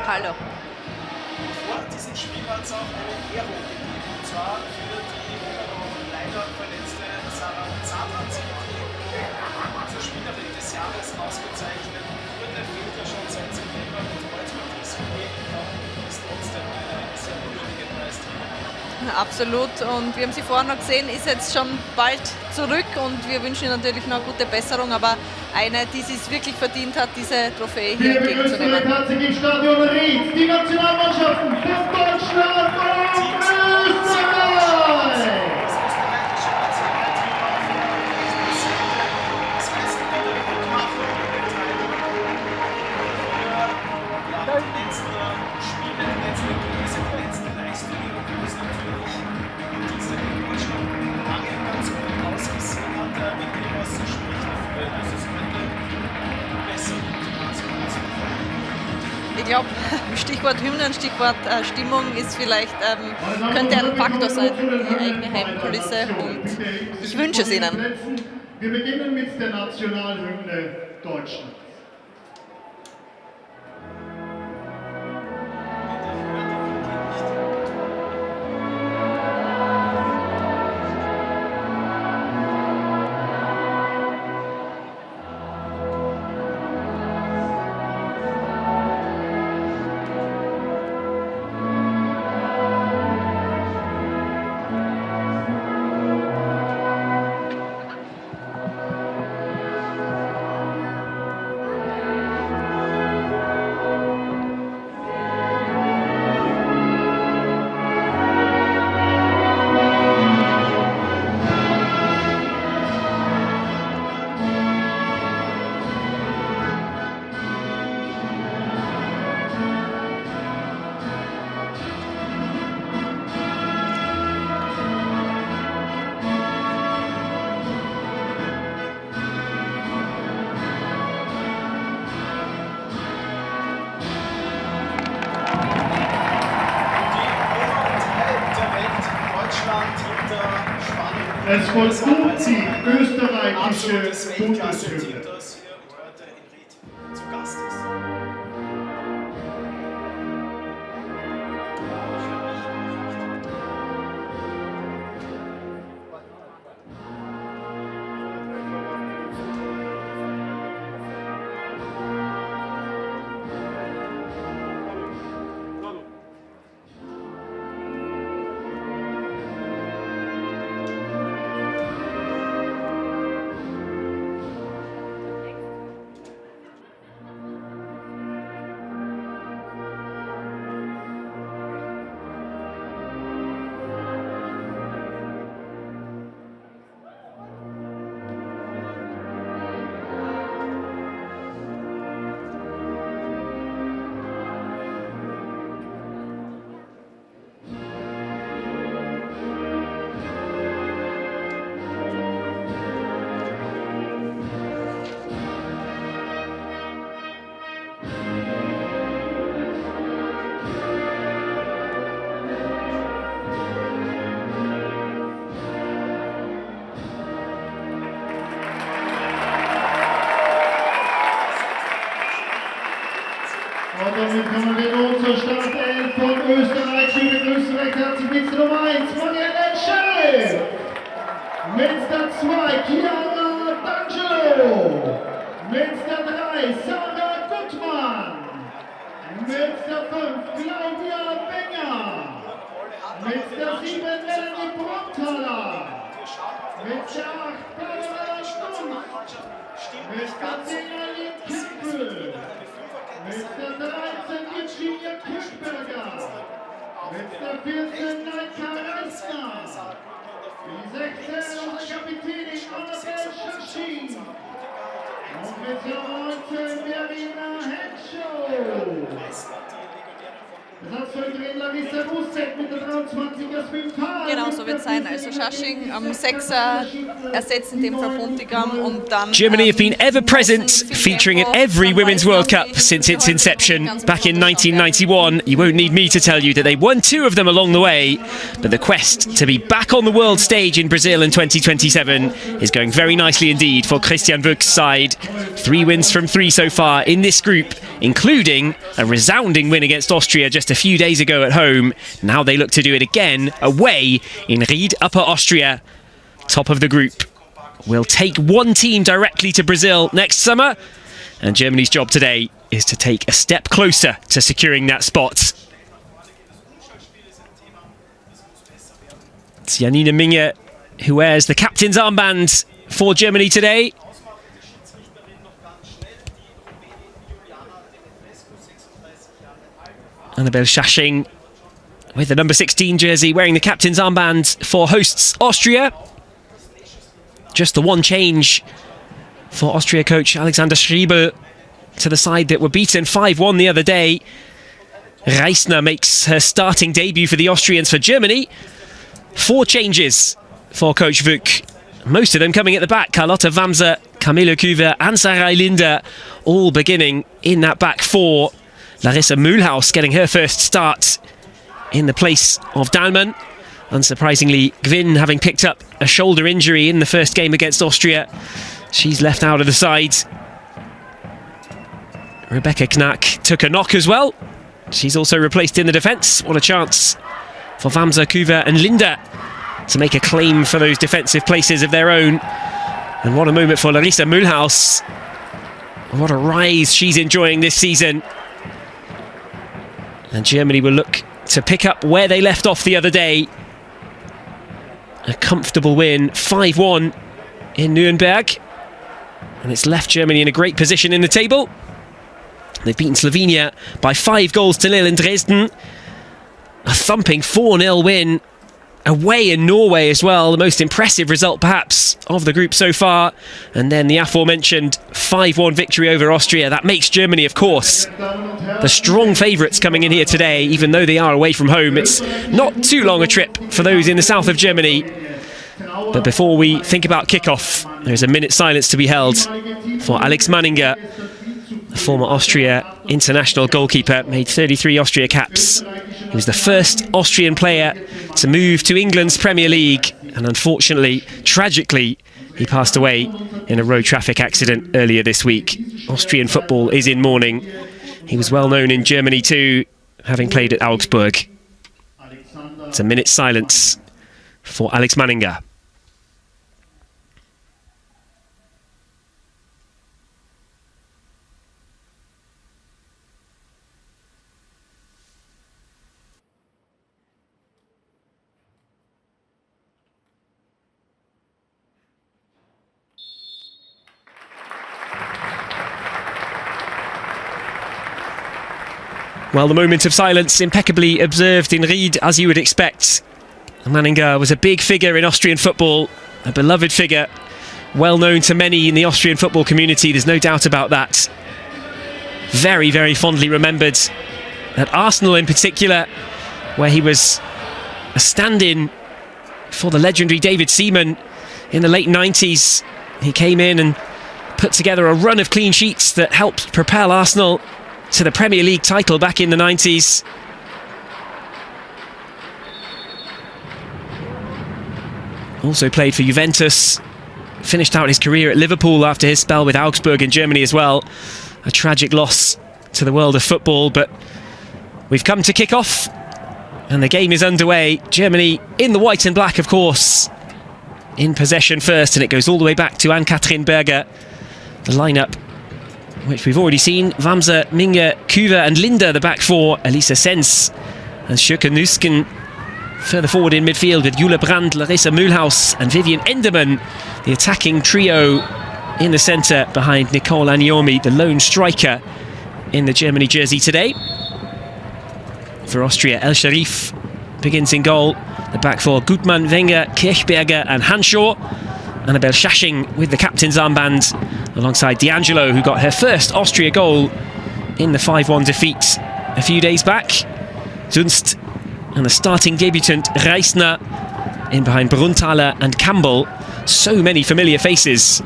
Hallo. Vor diesem Spiel hat es auch eine Ehrung gegeben, und zwar für die immer noch leider verletzte Sarah Zadrazzi, die zur Spielerin des Jahres ausgezeichnet wurde, fehlt ja schon seit September mit Kreuzbandriss ist trotzdem eine sehr würdige Preisträgerin. Absolut, und wir haben sie vorhin noch gesehen, ist jetzt schon bald zurück und wir wünschen ihr natürlich noch gute Besserung, aber eine, die es wirklich verdient hat, diese Trophäe hier entgegenzunehmen. Herzlich im Stadion Ried, die Nationalmannschaften von Deutschland und Österreich! Ich glaube, Stichwort Hymnen, Stichwort Stimmung ist vielleicht, könnte ein Faktor sein, die eigene Heimkulisse, und ich wünsche es Ihnen. Wir beginnen mit der Nationalhymne Deutschland. Es vollzog die österreichische Bundeshymne. damit kommen wir nun zur Startelf von Österreich. Wir begrüßen recht herzlich mit der Nummer 1, Marianne Schell. Mit der 2, Chiara D'Angelo. Mit der 3, Sarah Gutmann. Mit der 5, Claudia Benger. Mit der 7, Melanie Bromthaler. Mit der 8, Barbara Stumpf. Mit der 10, Aline Kippel. Mit der 13, Virginia Kirchberger. Mit der 14, Naika Reisner. Die 16, unsere Kapitänin Annabel Schashin. Und mit der 19, Verena Henschow. Genau, so wird es sein. Also Schasching am 6er ersetzt in dem Fall Buntigam und dann... Germany have been ever present, featuring at every Women's World Cup since its inception back in 1991. You won't need me to tell you that they won 2 of them along the way, but the quest to be back on the world stage in Brazil in 2027 is going very nicely indeed for Christian Wüch's side. 3 wins from 3 so far in this group, including a resounding win against Austria just a few days ago at home. Now they look to do it again away in Ried, Upper Austria, top of the group. We'll take one team directly to Brazil next summer, and Germany's job today is to take a step closer to securing that spot. It's Janine Minge who wears the captain's armband for Germany today. Annabel Schasching with the number 16 jersey, wearing the captain's armband for hosts Austria. Just the one change for Austria coach Alexander Schriebel to the side that were beaten 5-1 the other day. Reisner makes her starting debut for the Austrians for Germany. 4 changes for coach Wüch, most of them coming at the back. Carlotta Wamser, Camilla Küver and Sarai Linde all beginning in that back 4. Larissa Mühlhaus getting her first start in the place of Dahlmann. Unsurprisingly, Gwyn having picked up a shoulder injury in the first game against Austria. She's left out of the side. Rebecca Knack took a knock as well. She's also replaced in the defence. What a chance for Wamser, Küver and Linde to make a claim for those defensive places of their own. And what a moment for Larissa Mühlhaus. What a rise she's enjoying this season. And Germany will look to pick up where they left off the other day. A comfortable win, 5-1 in Nuremberg. And it's left Germany in a great position in the table. They've beaten Slovenia by 5-0 in Dresden. A thumping 4-0 win away in Norway as well. The most impressive result perhaps of the group so far. And then the aforementioned 5-1 victory over Austria. That makes Germany, of course, the strong favourites coming in here today, even though they are away from home. It's not too long a trip for those in the south of Germany. But before we think about kickoff, there's a minute's silence to be held for Alex Manninger, the former Austria international goalkeeper, made 33 Austria caps. He was the first Austrian player to move to England's Premier League, and unfortunately, tragically, he passed away in a road traffic accident earlier this week. Austrian football is in mourning. He was well known in Germany too, having played at Augsburg. It's a minute's silence for Alex Manninger. Well, the moment of silence impeccably observed in Ried, as you would expect. Manninger was a big figure in Austrian football, a beloved figure, well known to many in the Austrian football community, there's no doubt about that. Very, very fondly remembered at Arsenal in particular, where he was a stand-in for the legendary David Seaman in the late 90s. He came in and put together a run of clean sheets that helped propel Arsenal to the Premier League title back in the 90s. Also played for Juventus, finished out his career at Liverpool after his spell with Augsburg in Germany as well. A tragic loss to the world of football, but we've come to kick off and the game is underway. Germany in the white and black, of course, in possession first, and it goes all the way back to Ann-Kathrin Berger. The lineup, which we've already seen: Wamser, Minge, Kuver and Linder, the back four. Elisa Sens and Sjoeke Nusken further forward in midfield with Jule Brand, Larissa Mühlhaus and Vivian Enderman. The attacking trio in the centre behind Nicole Agnomi, the lone striker in the Germany jersey today. For Austria, El Sharif begins in goal. The back four: Gutmann, Wenger, Kirchberger and Hanshaw. Annabelle Schaching with the captain's armband, alongside D'Angelo, who got her first Austria goal in the 5-1 defeat a few days back. Zunst and the starting debutant Reisner in behind Brunthaler and Campbell. So many familiar faces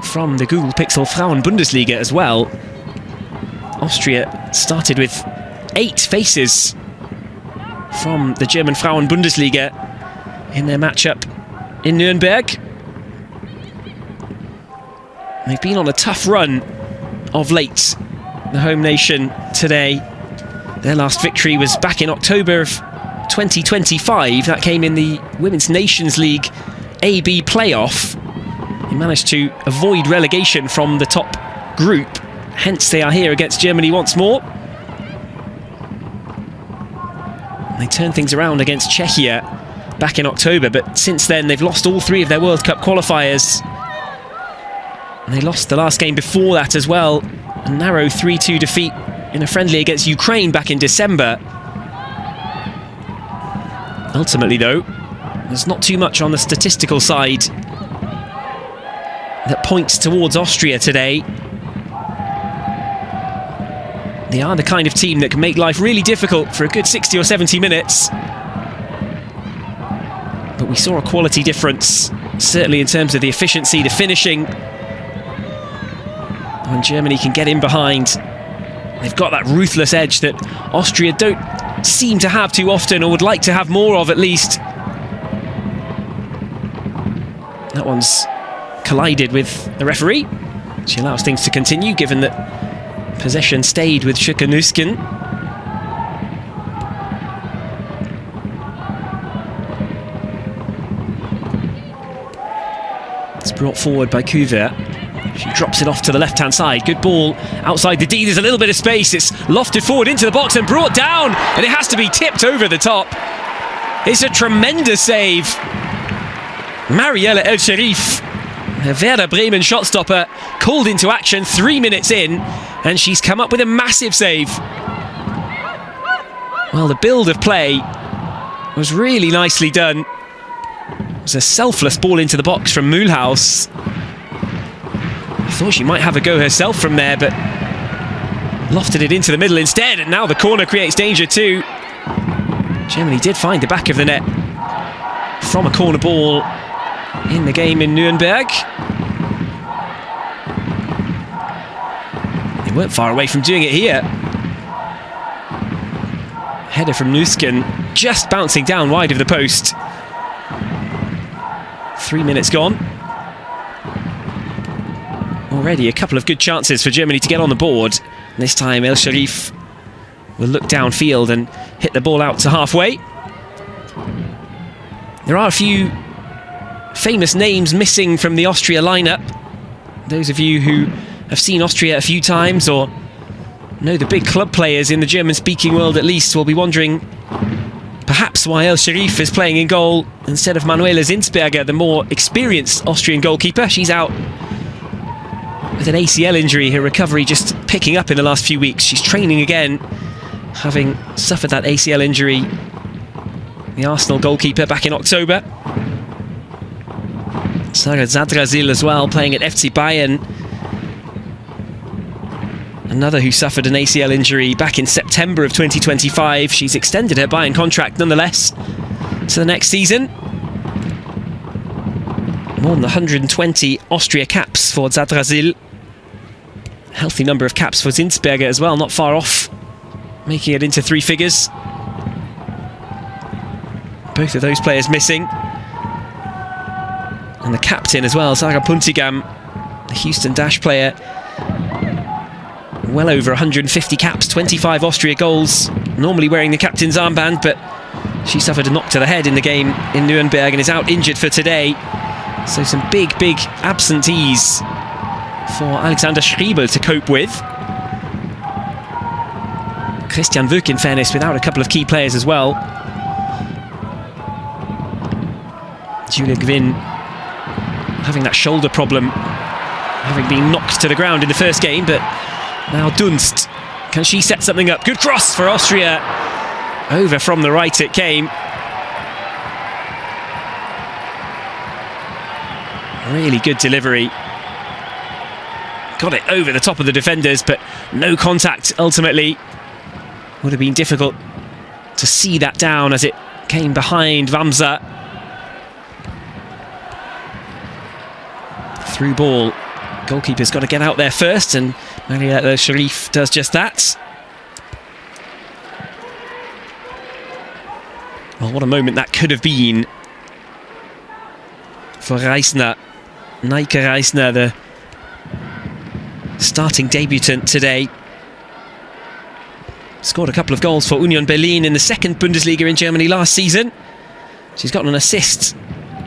from the Google Pixel Frauen Bundesliga as well. Austria started with 8 faces from the German Frauen Bundesliga in their matchup in Nuremberg. They've been on a tough run of late, the home nation today. Their last victory was back in October of 2025. That came in the Women's Nations League AB playoff. They managed to avoid relegation from the top group. Hence they are here against Germany once more. They turned things around against Czechia back in October, but since then they've lost all 3 of their World Cup qualifiers. And they lost the last game before that as well. A narrow 3-2 defeat in a friendly against Ukraine back in December. Ultimately, though, there's not too much on the statistical side that points towards Austria today. They are the kind of team that can make life really difficult for a good 60 or 70 minutes. But we saw a quality difference, certainly in terms of the efficiency, the finishing. When Germany can get in behind, they've got that ruthless edge that Austria don't seem to have too often, or would like to have more of at least. That one's collided with the referee. She allows things to continue, given that possession stayed with Sjoeke Nusken. It's brought forward by Kuver. She drops it off to the left-hand side. Good ball outside the D. There's a little bit of space. It's lofted forward into the box and brought down, and it has to be tipped over the top. It's a tremendous save. Marielle El Sharif, the Werder Bremen shot stopper, called into action 3 minutes in, and she's come up with a massive save. Well, the build of play was really nicely done. It was a selfless ball into the box from Mühlhaus. I thought she might have a go herself from there, but lofted it into the middle instead, and now the corner creates danger too. Germany did find the back of the net from a corner ball in the game in Nuremberg. They weren't far away from doing it here. Header from Nusken, just bouncing down wide of the post. 3 minutes gone. Already a couple of good chances for Germany to get on the board. And this time El Sharif will look downfield and hit the ball out to halfway. There are a few famous names missing from the Austria lineup. Those of you who have seen Austria a few times or know the big club players in the German-speaking world at least will be wondering perhaps why El Sharif is playing in goal instead of Manuela Zinsberger, the more experienced Austrian goalkeeper. She's out with an ACL injury, her recovery just picking up in the last few weeks. She's training again, having suffered that ACL injury, the Arsenal goalkeeper, back in October. Sarah Zadrazil as well, playing at FC Bayern. Another who suffered an ACL injury back in September of 2025. She's extended her Bayern contract nonetheless to the next season. More than 120 Austria caps for Zadrazil. Healthy number of caps for Zinsberger as well, not far off, making it into 3 figures. Both of those players missing. And the captain as well, Sarah Puntigam, the Houston Dash player, well over 150 caps, 25 Austria goals, normally wearing the captain's armband, but she suffered a knock to the head in the game in Nuremberg and is out injured for today. So some big absentees for Alexander Schriebel to cope with. Christian Wück, in fairness, without a couple of key players as well. Julia Gwyn having that shoulder problem, having been knocked to the ground in the first game, but now Dunst, can she set something up? Good cross for Austria. Over from the right it came. Really good delivery. Got it over the top of the defenders, but no contact ultimately. Would have been difficult to see that down as it came behind Wamser. Through ball. Goalkeeper's got to get out there first, and Marietta Sharif does just that. Well, what a moment that could have been for Reisner. Nike Reisner, the starting debutant today. Scored a couple of goals for Union Berlin in the second Bundesliga in Germany last season. She's got an assist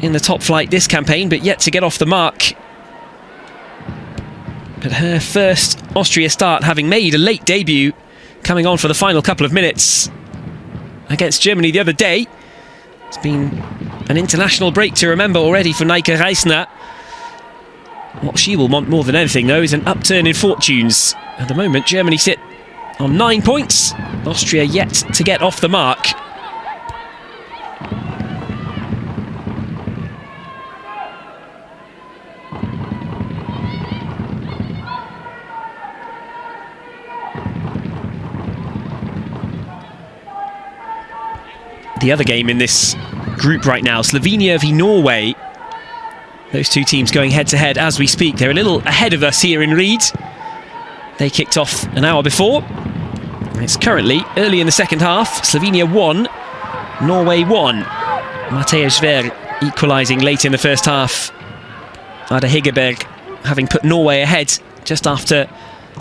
in the top flight this campaign, but yet to get off the mark. But her first Austria start, having made a late debut, coming on for the final couple of minutes against Germany the other day. It's been an international break to remember already for Nike Reisner. What she will want more than anything, though, is an upturn in fortunes. At the moment, Germany sit on 9 points. Austria yet to get off the mark. The other game in this group right now, Slovenia v Norway. Those two teams going head to head as we speak. They're a little ahead of us here in Ried. They kicked off an hour before. It's currently early in the second half. Slovenia 1, Norway 1. Matea Schwer equalising late in the first half. Ada Hegerberg having put Norway ahead just after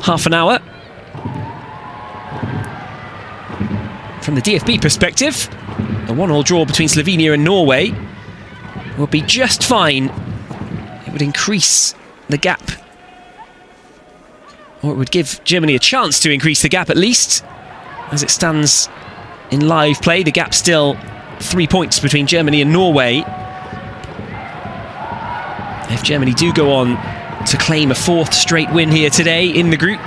half an hour. From the DFB perspective, a 1-1 draw between Slovenia and Norway would be just fine. It would increase the gap, or it would give Germany a chance to increase the gap at least. As it stands in live play, the gap still 3 points between Germany and Norway. If Germany do go on to claim a 4th straight win here today in the group,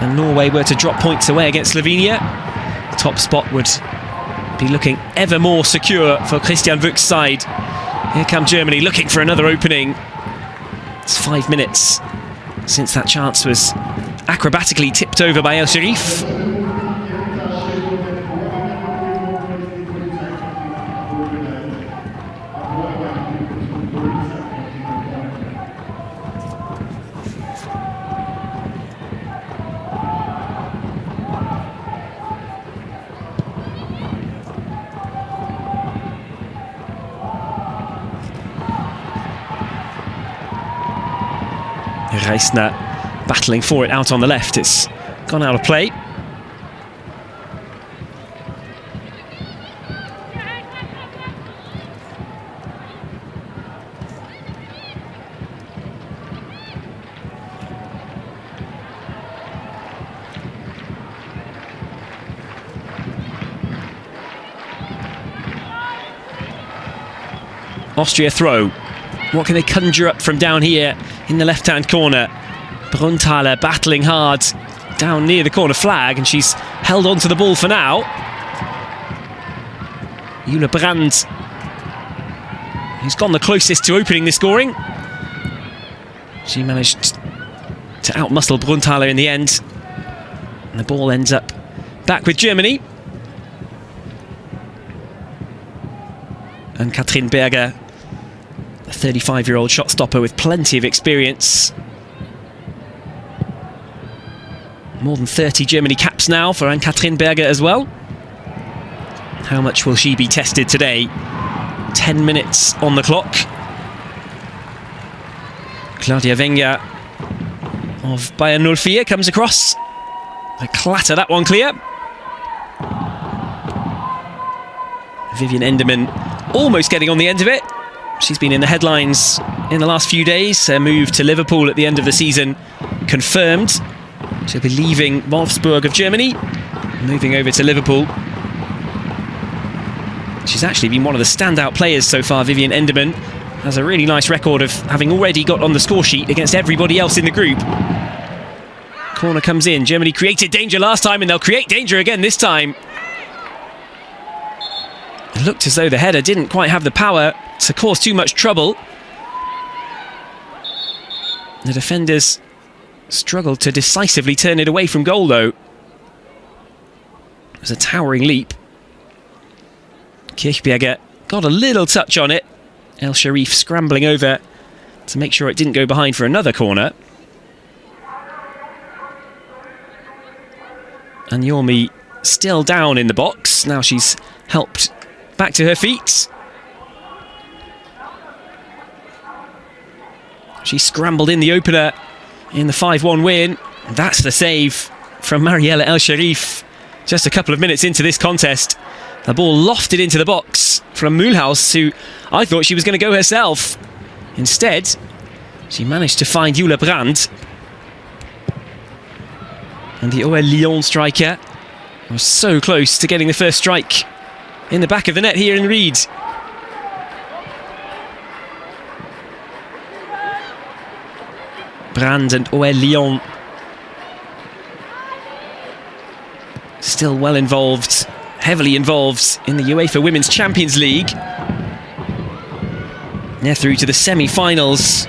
and Norway were to drop points away against Slovenia, the top spot would be looking ever more secure for Christian Wück's side. Here come Germany looking for another opening. It's 5 minutes since that chance was acrobatically tipped over by El Sharif. Reisner battling for it out on the left. It's gone out of play. Austria throw. What can they conjure up from down here in the left-hand corner? Brunthaler battling hard down near the corner flag, and she's held on to the ball for now. Jule Brand, who's gone the closest to opening the scoring. She managed to outmuscle Brunthaler in the end, and the ball ends up back with Germany. And Katrin Berger, a 35-year-old shot stopper with plenty of experience. More than 30 Germany caps now for Ann-Katrin Berger as well. How much will she be tested today? 10 minutes on the clock. Claudia Wenger of Bayern 04 comes across. They clatter that one clear. Vivian Enderman almost getting on the end of it. She's been in the headlines in the last few days. Her move to Liverpool at the end of the season confirmed. She'll be leaving Wolfsburg of Germany, moving over to Liverpool. She's actually been one of the standout players so far. Vivian Enderman has a really nice record of having already got on the score sheet against everybody else in the group. Corner comes in. Germany created danger last time and they'll create danger again this time. It looked as though the header didn't quite have the power to cause too much trouble. The defenders struggled to decisively turn it away from goal though. It was a towering leap. Kirchberger got a little touch on it. El Sharif scrambling over to make sure it didn't go behind for another corner. And Yormi still down in the box. Now she's helped back to her feet. She scrambled in the opener in the 5-1 win. That's the save from Mariella El Sharif just a couple of minutes into this contest. The ball lofted into the box from Mühlhaus, who I thought she was going to go herself. Instead, she managed to find Jule Brandt. And the OL Lyon striker was so close to getting the first strike in the back of the net here in Ried. Brandt and OL Lyon still well involved, heavily involved in the UEFA Women's Champions League. They're through to the semi-finals,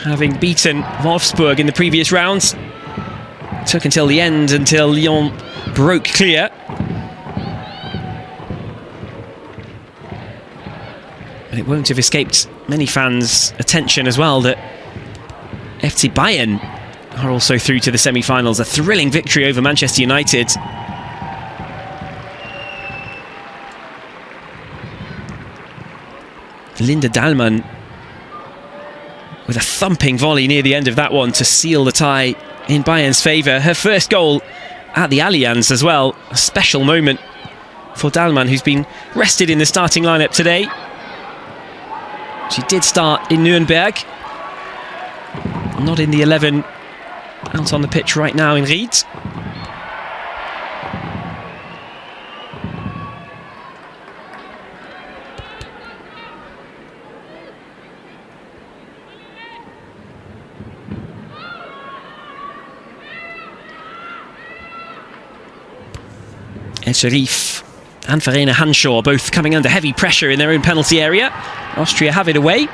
having beaten Wolfsburg in the previous rounds. It took until the end until Lyon broke clear. But it won't have escaped many fans' attention as well that FC Bayern are also through to the semi-finals. A thrilling victory over Manchester United. Linda Dahlmann with a thumping volley near the end of that one to seal the tie in Bayern's favour. Her first goal at the Allianz as well. A special moment for Dahlmann, who's been rested in the starting lineup today. She did start in Nuremberg, not in the 11 out on the pitch right now in Ried. El Sharif and Verena Hanshaw both coming under heavy pressure in their own penalty area. Austria have it away.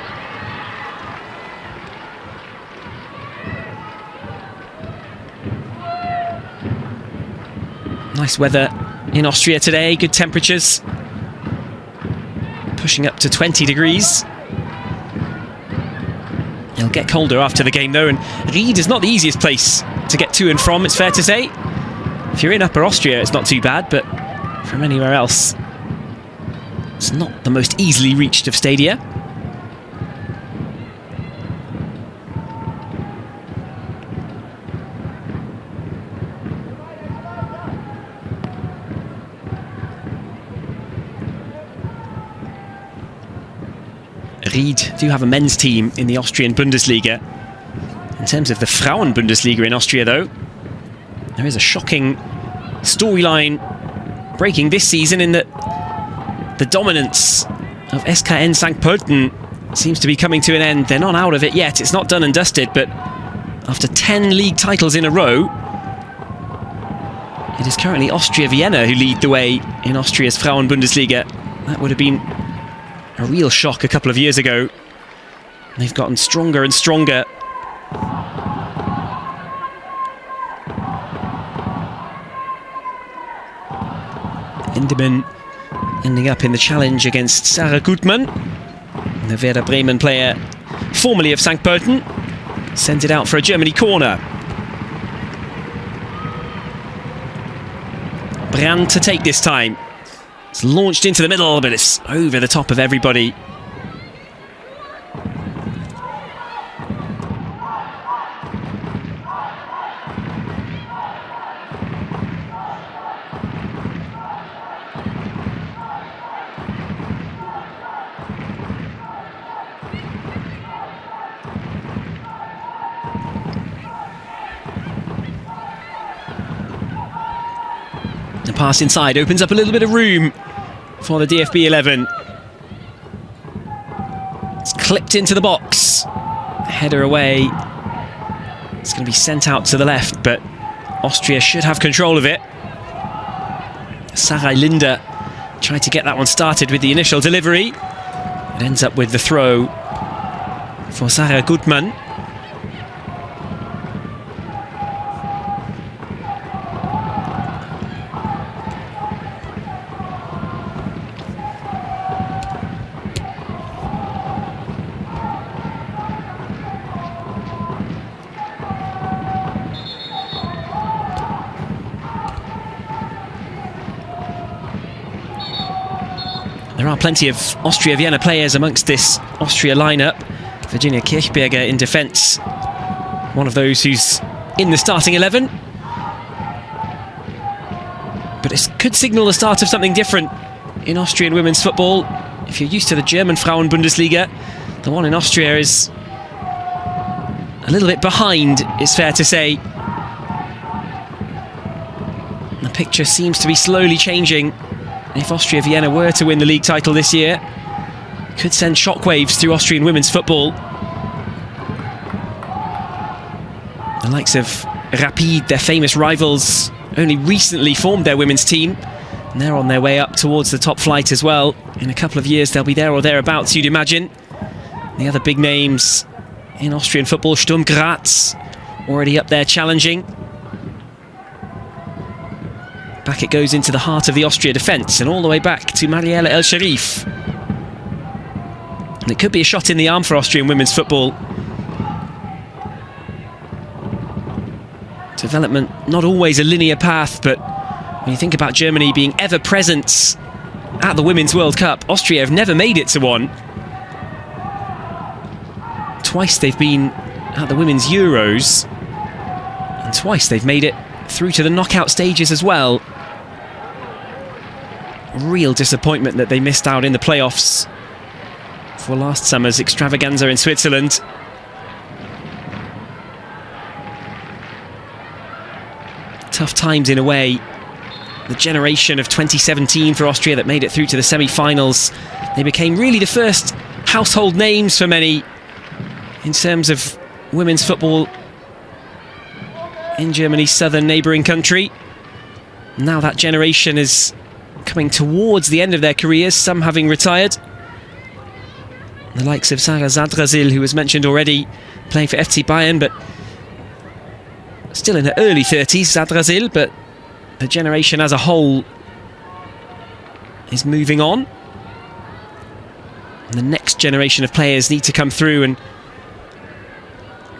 Nice weather in Austria today, good temperatures, pushing up to 20 degrees. It'll get colder after the game though, and Ried is not the easiest place to get to and from, it's fair to say. If you're in Upper Austria, it's not too bad, but from anywhere else, it's not the most easily reached of stadia. Ried do have a men's team in the Austrian Bundesliga. In terms of the Frauen-Bundesliga in Austria, though, there is a shocking storyline breaking this season in that the dominance of SKN St. Pölten seems to be coming to an end. They're not out of it yet. It's not done and dusted, but after 10 league titles in a row, it is currently Austria Vienna who lead the way in Austria's Frauen-Bundesliga. That would have been a real shock a couple of years ago. They've gotten stronger and stronger. Enderman ending up in the challenge against Sarah Gutmann. The Werder Bremen player, formerly of St. Pölten, sends it out for a Germany corner. Brandt to take this time. It's launched into the middle, but it's over the top of everybody. The pass inside opens up a little bit of room for the DFB 11. It's clipped into the box. Header away. It's going to be sent out to the left, but Austria should have control of it. Sarai Linder tried to get that one started with the initial delivery. It ends up with the throw for Sarah Gutmann. There are plenty of Austria-Vienna players amongst this Austria lineup. Virginia Kirchberger in defence, one of those who's in the starting 11. But it could signal the start of something different in Austrian women's football. If you're used to the German Frauen-Bundesliga, the one in Austria is a little bit behind, it's fair to say. The picture seems to be slowly changing. If Austria-Vienna were to win the league title this year, it could send shockwaves through Austrian women's football. The likes of Rapid, their famous rivals, only recently formed their women's team, and they're on their way up towards the top flight as well. In a couple of years they'll be there or thereabouts, you'd imagine. The other big names in Austrian football, Sturm Graz, already up there challenging. Back it goes into the heart of the Austria defence and all the way back to Mariela El Sharif. And it could be a shot in the arm for Austrian women's football. Development, not always a linear path, but when you think about Germany being ever present at the Women's World Cup, Austria have never made it to one. Twice they've been at the Women's Euros, and twice they've made it through to the knockout stages as well. Real disappointment that they missed out in the playoffs for last summer's extravaganza in Switzerland. Tough times in a way. The generation of 2017 for Austria that made it through to the semi-finals, they became really the first household names for many in terms of women's football in Germany's southern neighbouring country. Now that generation is coming towards the end of their careers, some having retired. The likes of Sarah Zadrazil, who was mentioned already, playing for FC Bayern, but still in her early 30s, Zadrazil, but the generation as a whole is moving on. And the next generation of players need to come through and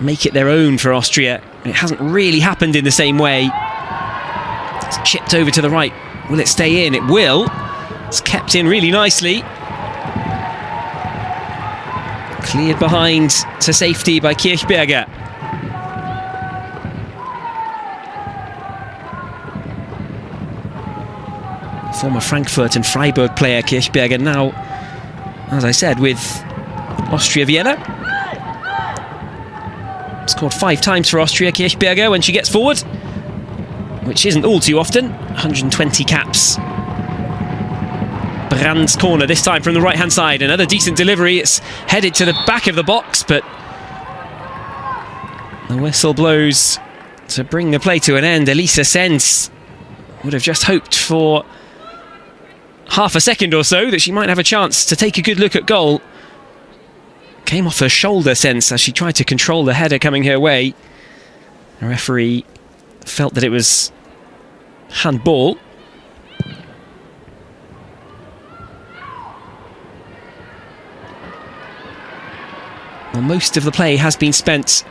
make it their own for Austria. It hasn't really happened in the same way. It's chipped over to the right. Will it stay in? It will. It's kept in really nicely. Cleared behind to safety by Kirchberger. Former Frankfurt and Freiburg player Kirchberger now, as I said, with Austria-Vienna. Scored 5 times for Austria, Kirchberger, when she gets forward, which isn't all too often. 120 caps. Brand's corner, this time from the right-hand side. Another decent delivery. It's headed to the back of the box, but the whistle blows to bring the play to an end. Elisa Sens would have just hoped for half a second or so that she might have a chance to take a good look at goal. Came off her shoulder, Sense, as she tried to control the header coming her way. The referee felt that it was handball. Well, most of the play has been spent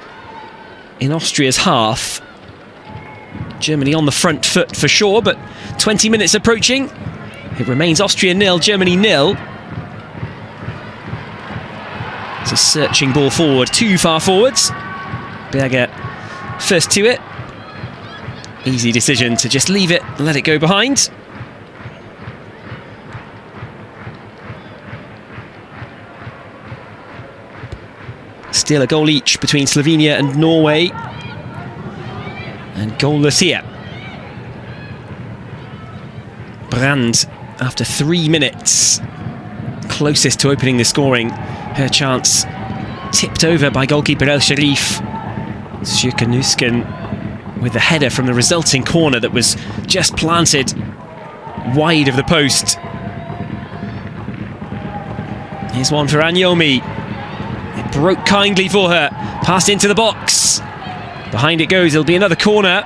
in Austria's half. Germany on the front foot for sure, but 20 minutes approaching. It remains Austria 0, Germany 0. It's a searching ball forward, too far forwards. Berger first to it. Easy decision to just leave it and let it go behind. Still a goal each between Slovenia and Norway. And goalless here. Brand, after 3 minutes, closest to opening the scoring. Her chance tipped over by goalkeeper El Sharif. Sjökenusken with the header from the resulting corner that was just planted wide of the post. Here's one for Anyomi. It broke kindly for her. Passed into the box. Behind it goes. It'll be another corner.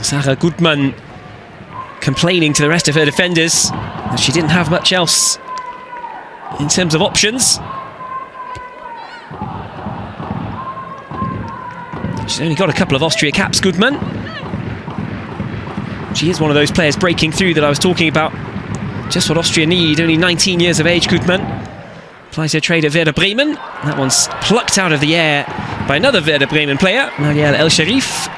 Sarah Gutmann complaining to the rest of her defenders that she didn't have much else in terms of options. She's only got a couple of Austria caps, Gutmann. She is one of those players breaking through that I was talking about. Just what Austria need, only 19 years of age, Gutmann. Applies her trade at Werder Bremen. That one's plucked out of the air by another Werder Bremen player, Marielle El Sharif.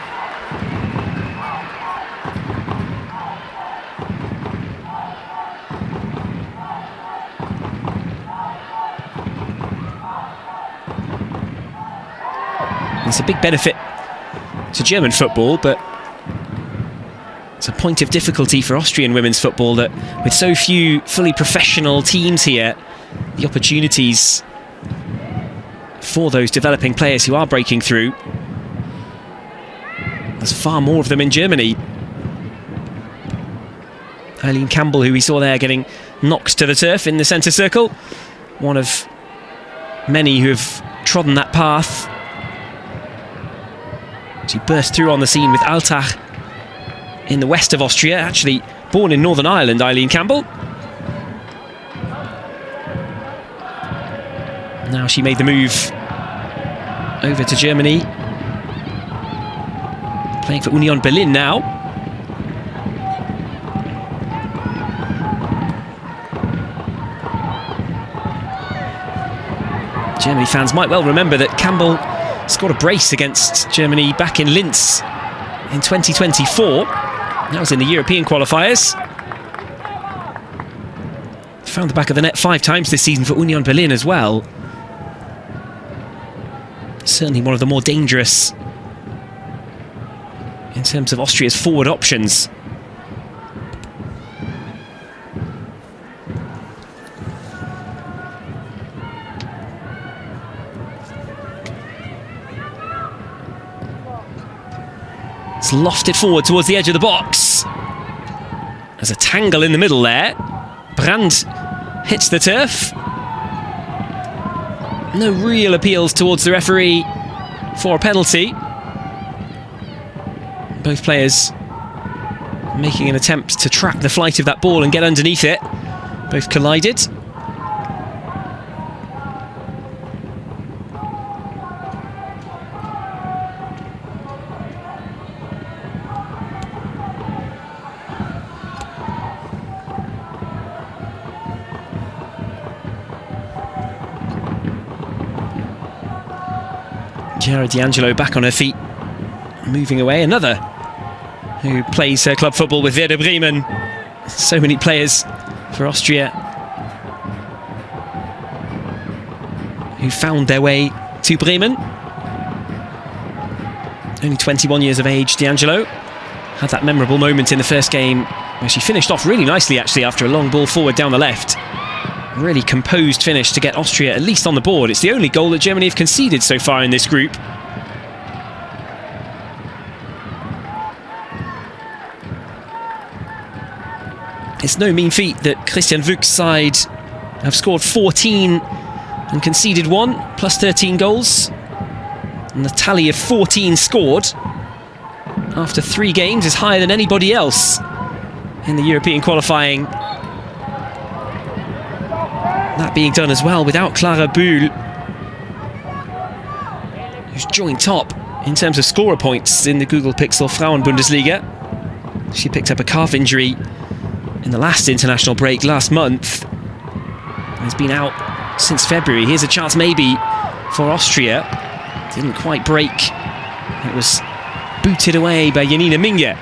It's a big benefit to German football, but it's a point of difficulty for Austrian women's football that with so few fully professional teams here, the opportunities for those developing players who are breaking through, there's far more of them in Germany. Eileen Campbell, who we saw there getting knocked to the turf in the centre circle, one of many who have trodden that path. She burst through on the scene with Altach in the west of Austria, actually born in Northern Ireland, Eileen Campbell. Now she made the move over to Germany, playing for Union Berlin now. Germany fans might well remember that Campbell scored a brace against Germany back in Linz in 2024. That was in the European qualifiers. Found the back of the net 5 times this season for Union Berlin as well. Certainly one of the more dangerous in terms of Austria's forward options. It's lofted forward towards the edge of the box. There's a tangle in the middle there. Brand hits the turf. No real appeals towards the referee for a penalty. Both players making an attempt to track the flight of that ball and get underneath it. Both collided. Chiara D'Angelo back on her feet, moving away. Another who plays her club football with Werder Bremen. So many players for Austria who found their way to Bremen. Only 21 years of age, D'Angelo. Had that memorable moment in the first game where she finished off really nicely, actually, after a long ball forward down the left. Really composed finish to get Austria at least on the board. It's the only goal that Germany have conceded so far in this group. It's no mean feat that Christian Wuch's side have scored 14 and conceded 1, plus 13 goals. And the tally of 14 scored after 3 games is higher than anybody else in the European qualifying. That being done as well without Clara Bühl, who's joint top in terms of scorer points in the Google Pixel Frauen-Bundesliga. She picked up a calf injury in the last international break last month and has been out since February. Here's a chance maybe for Austria. Didn't quite break. It was booted away by Janina Minge.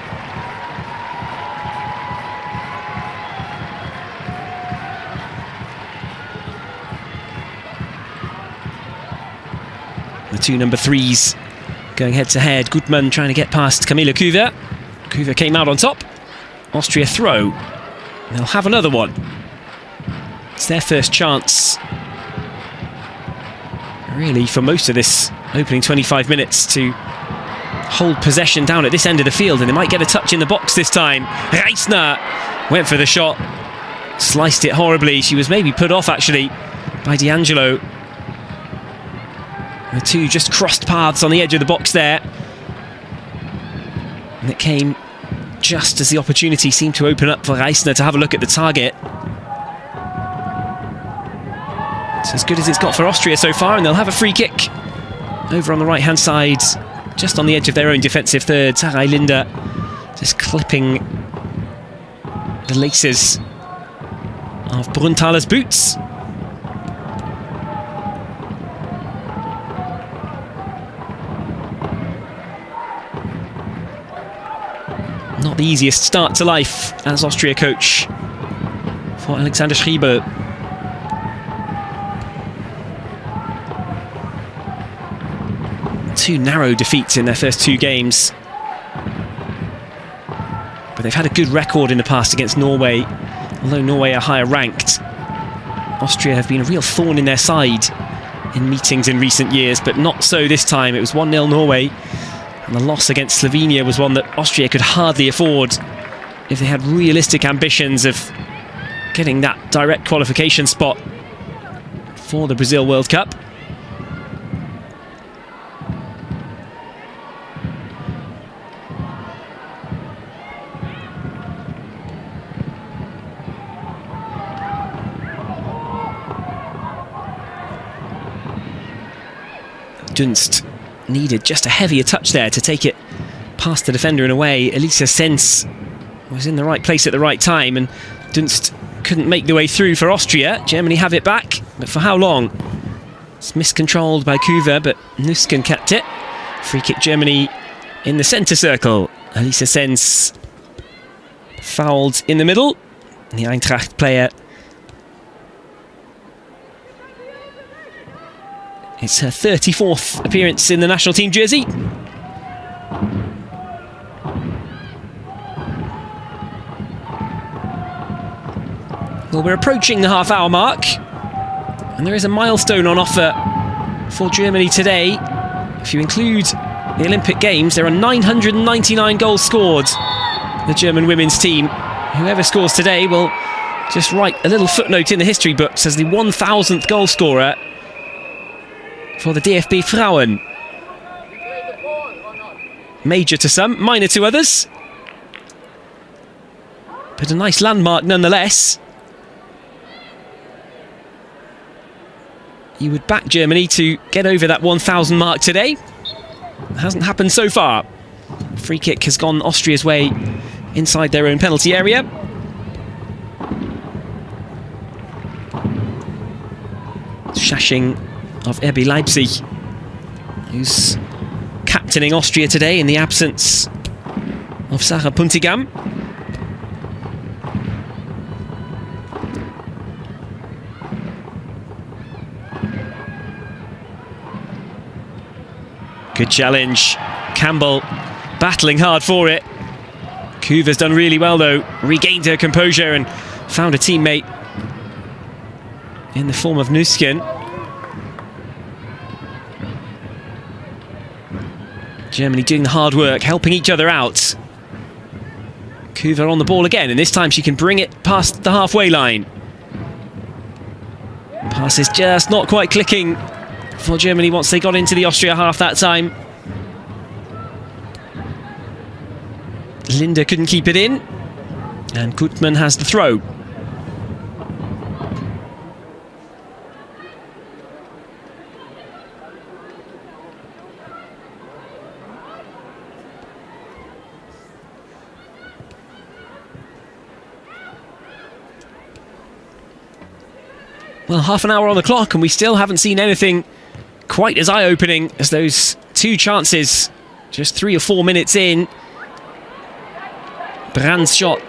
The two number 3s going head to head. Gutmann trying to get past Camilla Kuver. Kuva came out on top. Austria throw. They'll have another one. It's their first chance, really, for most of this opening 25 minutes to hold possession down at this end of the field, and they might get a touch in the box this time. Reisner went for the shot, sliced it horribly. She was maybe put off, actually, by D'Angelo. The two just crossed paths on the edge of the box there. And it came just as the opportunity seemed to open up for Reisner to have a look at the target. It's as good as it's got for Austria so far, and they'll have a free kick over on the right-hand side, just on the edge of their own defensive third. Sarai Linde just clipping the laces of Brunthaler's boots. Not the easiest start to life as Austria coach for Alexander Schriebel. Two narrow defeats in their first two games, but they've had a good record in the past against Norway. Although Norway are higher ranked, Austria have been a real thorn in their side in meetings in recent years, but not so this time. It was 1-0 Norway, and the loss against Slovenia was one that Austria could hardly afford if they had realistic ambitions of getting that direct qualification spot for the Brazil World Cup. Dunst needed just a heavier touch there to take it past the defender and away. Elisa Sens was in the right place at the right time, and Dunst couldn't make the way through for Austria. Germany have it back, but for how long? It's miscontrolled by Kuva, but Nusken kept it. Free kick Germany in the centre circle. Elisa Sens fouled in the middle. The Eintracht player. It's her 34th appearance in the national team jersey. Well, we're approaching the half-hour mark, and there is a milestone on offer for Germany today. If you include the Olympic Games, there are 999 goals scored. The German women's team. Whoever scores today will just write a little footnote in the history books as the 1,000th goal scorer for the DFB Frauen. Major to some, minor to others, but a nice landmark nonetheless. You would back Germany to get over that 1,000 mark today. It hasn't happened so far. Free kick has gone Austria's way inside their own penalty area. Schaching of RB Leipzig, who's captaining Austria today in the absence of Sarah Puntigam. Good challenge. Campbell battling hard for it. Kuva's done really well though, regained her composure and found a teammate in the form of Nusken. Germany doing the hard work, helping each other out. Kuva on the ball again, and this time she can bring it past the halfway line. Pass is just not quite clicking for Germany once they got into the Austria half that time. Linde couldn't keep it in, and Gutmann has the throw. Well, half an hour on the clock, and we still haven't seen anything quite as eye-opening as those two chances just 3 or 4 minutes in. Brand's shot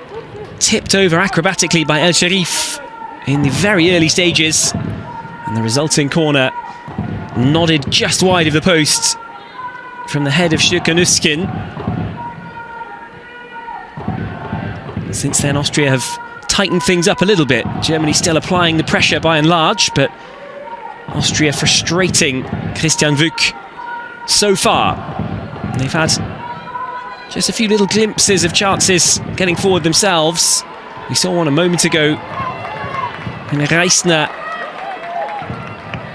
tipped over acrobatically by El Sharif in the very early stages, and the resulting corner nodded just wide of the post from the head of Stürker Nusken. Since then, Austria have tightened things up a little bit. Germany still applying the pressure by and large, but Austria frustrating Christian Wück so far. They've had just a few little glimpses of chances getting forward themselves. We saw one a moment ago, and Reisner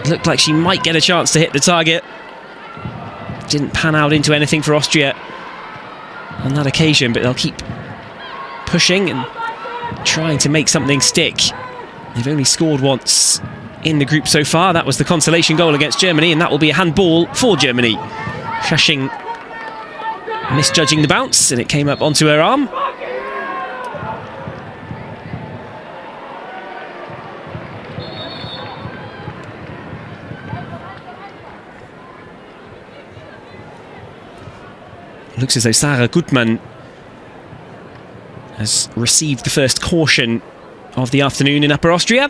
looked like she might get a chance to hit the target. Didn't pan out into anything for Austria on that occasion, but they'll keep pushing and trying to make something stick. They've only scored once in the group so far. That was the consolation goal against Germany, and that will be a handball for Germany. Schusching misjudging the bounce, and it came up onto her arm. Looks as though Sarah Gutmann has received the first caution of the afternoon in Upper Austria.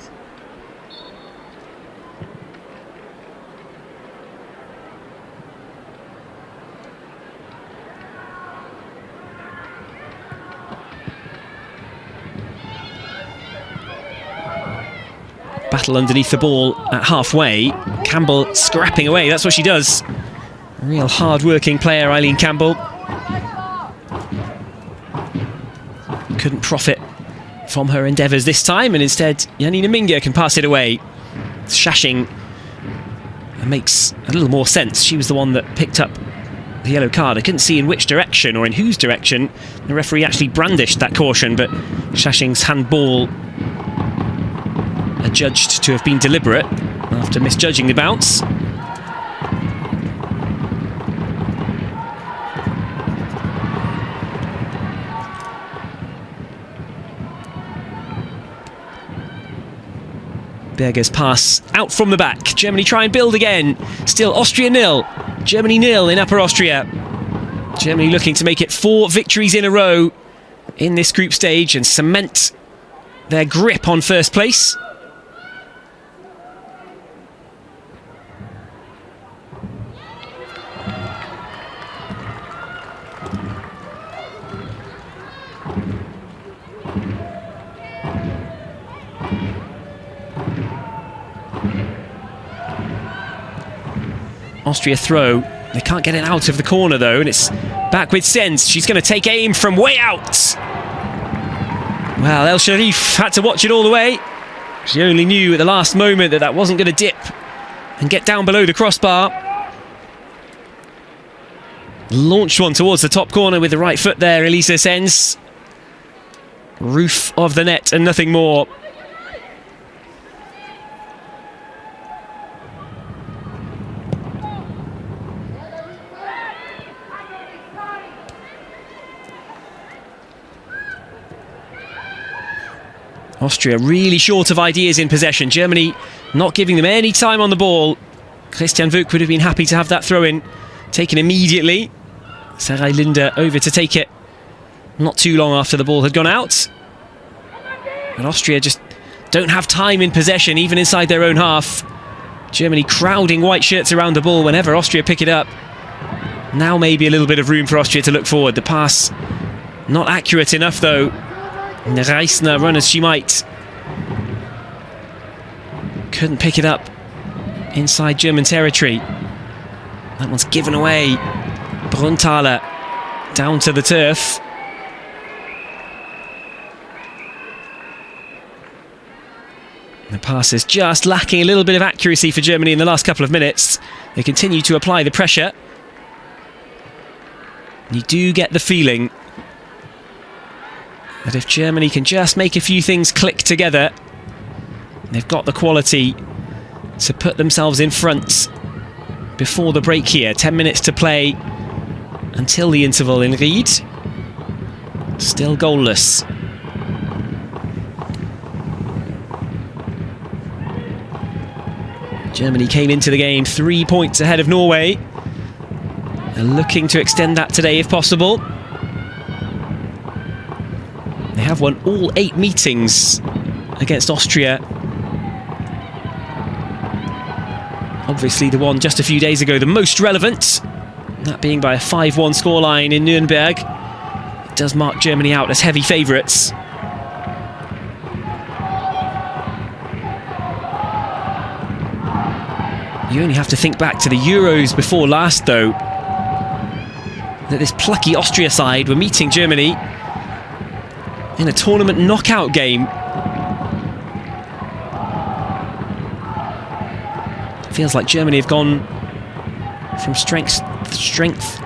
Battle underneath the ball at halfway. Campbell scrapping away, that's what she does. A real hard-working player, Eileen Campbell. Couldn't profit from her endeavours this time, and instead Janine Minge can pass it away. Schusching makes a little more sense. She was the one that picked up the yellow card. I couldn't see in which direction or in whose direction the referee actually brandished that caution, but Schusching's handball adjudged to have been deliberate after misjudging the bounce. Berger's pass out from the back. Germany try and build again. Still Austria 0, Germany 0 in Upper Austria. Germany looking to make it 4 victories in a row in this group stage and cement their grip on first place. Austria throw. They can't get it out of the corner though, and it's back with Sens. She's going to take aim from way out. Well, El Sharif had to watch it all the way. She only knew at the last moment that that wasn't going to dip and get down below the crossbar. Launched one towards the top corner with the right foot there, Elisa Sens. Roof of the net and nothing more. Austria really short of ideas in possession. Germany not giving them any time on the ball. Christian Wück would have been happy to have that throw-in taken immediately. Sarai Linde over to take it not too long after the ball had gone out. But Austria just don't have time in possession, even inside their own half. Germany crowding white shirts around the ball whenever Austria pick it up. Now maybe a little bit of room for Austria to look forward. The pass not accurate enough though. Reisner run as she might. Couldn't pick it up inside German territory. That one's given away. Brunthaler down to the turf. The pass is just lacking a little bit of accuracy for Germany in the last couple of minutes. They continue to apply the pressure. You do get the feeling that if Germany can just make a few things click together, they've got the quality to put themselves in front before the break here. 10 minutes to play until the interval in Ried. Still goalless. Germany came into the game 3 points ahead of Norway. They're looking to extend that today if possible. They have won all 8 meetings against Austria. Obviously the one just a few days ago the most relevant, that being by a 5-1 scoreline in Nuremberg. does mark Germany out as heavy favourites. You only have to think back to the Euros before last, though, that this plucky Austria side were meeting Germany in a tournament knockout game. Feels like Germany have gone from strength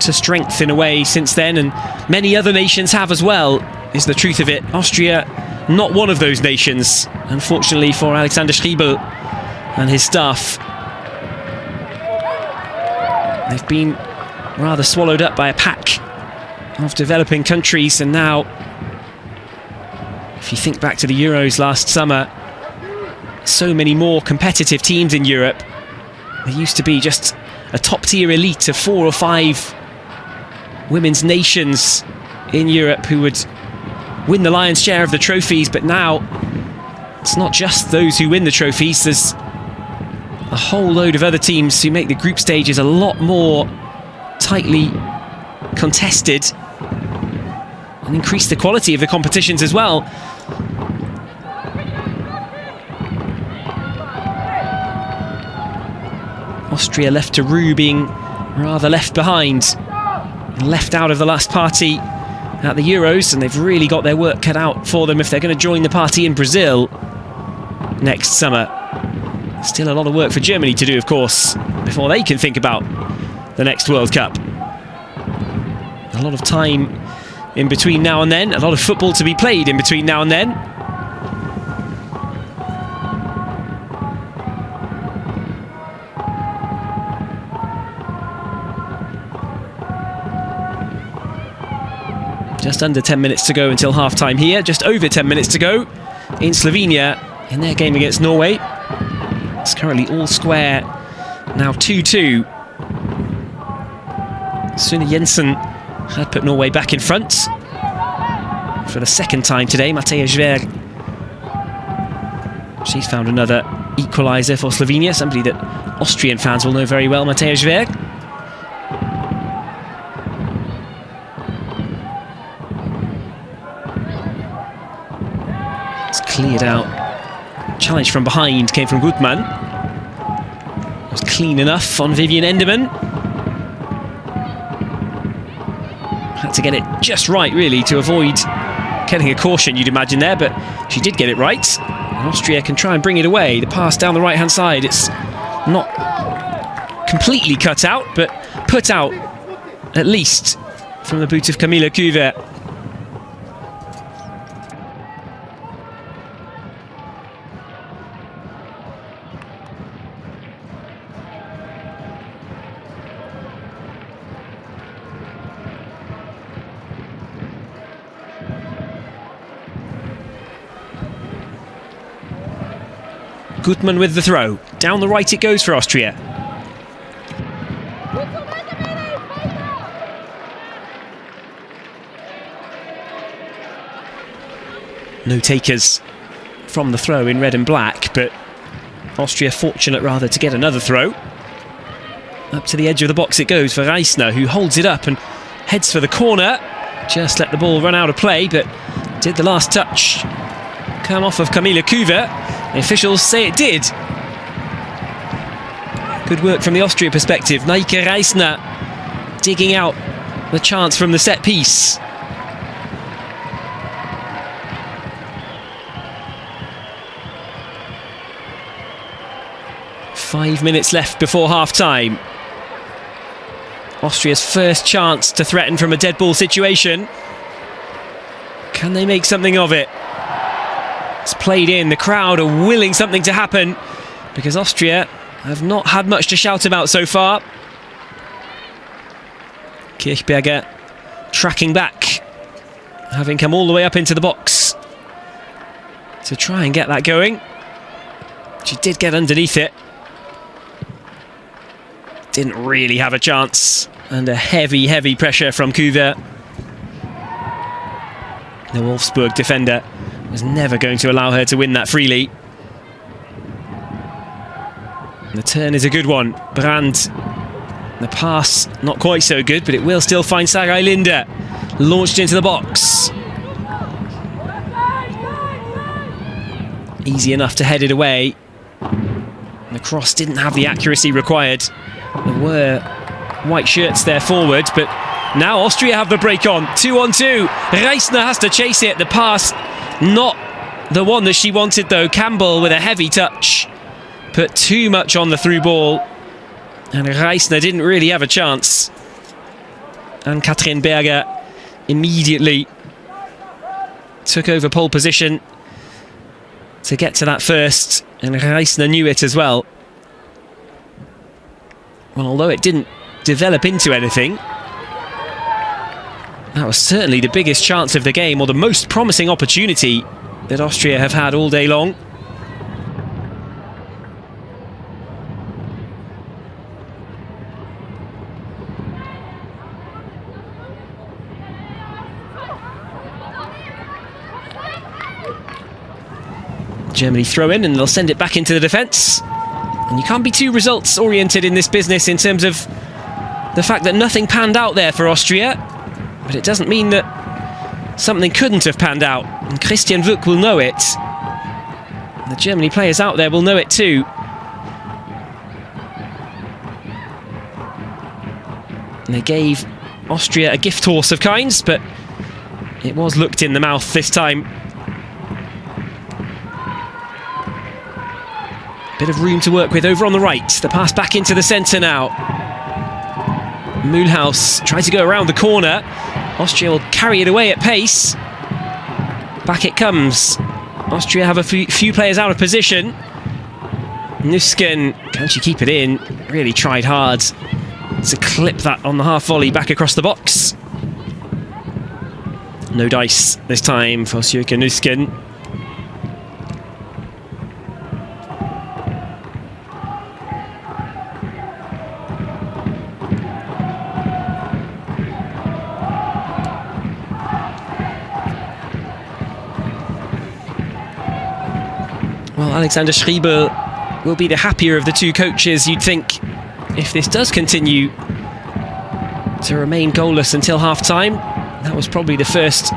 to strength in a way since then, and many other nations have as well, is the truth of it. Austria, not one of those nations, unfortunately for Alexander Schriebel and his staff. They've been rather swallowed up by a pack of developing countries, and now, if you think back to the Euros last summer, so many more competitive teams in Europe. There used to be just a top-tier elite of 4 or 5 women's nations in Europe who would win the lion's share of the trophies, but now it's not just those who win the trophies. There's a whole load of other teams who make the group stages a lot more tightly contested and increase the quality of the competitions as well. Austria left to rue being rather left behind, left out of the last party at the Euros, and they've really got their work cut out for them if they're going to join the party in Brazil next summer. Still a lot of work for Germany to do, of course, before they can think about the next World Cup. A lot of time in between now and then, a lot of football to be played in between now and then. Just under 10 minutes to go until half-time here. Just over 10 minutes to go in Slovenia in their game against Norway. It's currently all square, now 2-2. Sune Jensen had put Norway back in front for the second time today. Mattea Zwerg, she's found another equaliser for Slovenia, somebody that Austrian fans will know very well, Mattea Zwerg. It's cleared out. Challenge from behind came from Gutmann. It was clean enough on Vivian Enderman. Had to get it just right, really, to avoid getting a caution, you'd imagine there, but she did get it right. And Austria can try and bring it away. The pass down the right-hand side, it's not completely cut out, but put out, at least, from the boot of Camilla Kluivert. Gutmann with the throw. Down the right it goes for Austria. No takers from the throw in red and black, but Austria fortunate rather to get another throw. Up to the edge of the box it goes for Reisner, who holds it up and heads for the corner. Just let the ball run out of play, but did the last touch come off of Camilla Kluivert? The officials say it did. Good work from the Austria perspective. Naike Reisner digging out the chance from the set piece. Five minutes left before half-time. Austria's first chance to threaten from a dead ball situation. Can they make something of it? It's played in. The crowd are willing something to happen because Austria have not had much to shout about so far. Kirchberger tracking back, having come all the way up into the box to try and get that going. She did get underneath it. Didn't really have a chance. Under heavy, heavy pressure from Kluivert. The Wolfsburg defender was never going to allow her to win that freely. And the turn is a good one. Brand, the pass not quite so good, but it will still find Sarai Linde. launched into the box. Easy enough to head it away. The cross didn't have the accuracy required. There were white shirts there forward, but now Austria have the break on. 2-on-2. Reisner has to chase it. The pass, not the one that she wanted though. Campbell with a heavy touch. Put too much on the through ball. And Reisner didn't really have a chance. And Katrin Berger immediately took over pole position to get to that first. And Reisner knew it as well. Well, although it didn't develop into anything, that was certainly the biggest chance of the game, or the most promising opportunity that Austria have had all day long. Germany throw in and they'll send it back into the defence. And you can't be too results oriented in this business in terms of the fact that nothing panned out there for Austria. But it doesn't mean that something couldn't have panned out. And Christian Wück will know it. And the Germany players out there will know it too. And they gave Austria a gift horse of kinds, but it was looked in the mouth this time. Bit of room to work with over on the right. The pass back into the centre now. Mühlhaus tries to go around the corner. Austria will carry it away at pace. Back it comes. Austria have a few players out of position. Nüsken, can she keep it in? Really tried hard to clip that on the half volley back across the box. No dice this time for Sjoeke Nüsken. Well, Alexander Schriebel will be the happier of the two coaches, you'd think, if this does continue to remain goalless until half-time. That was probably the first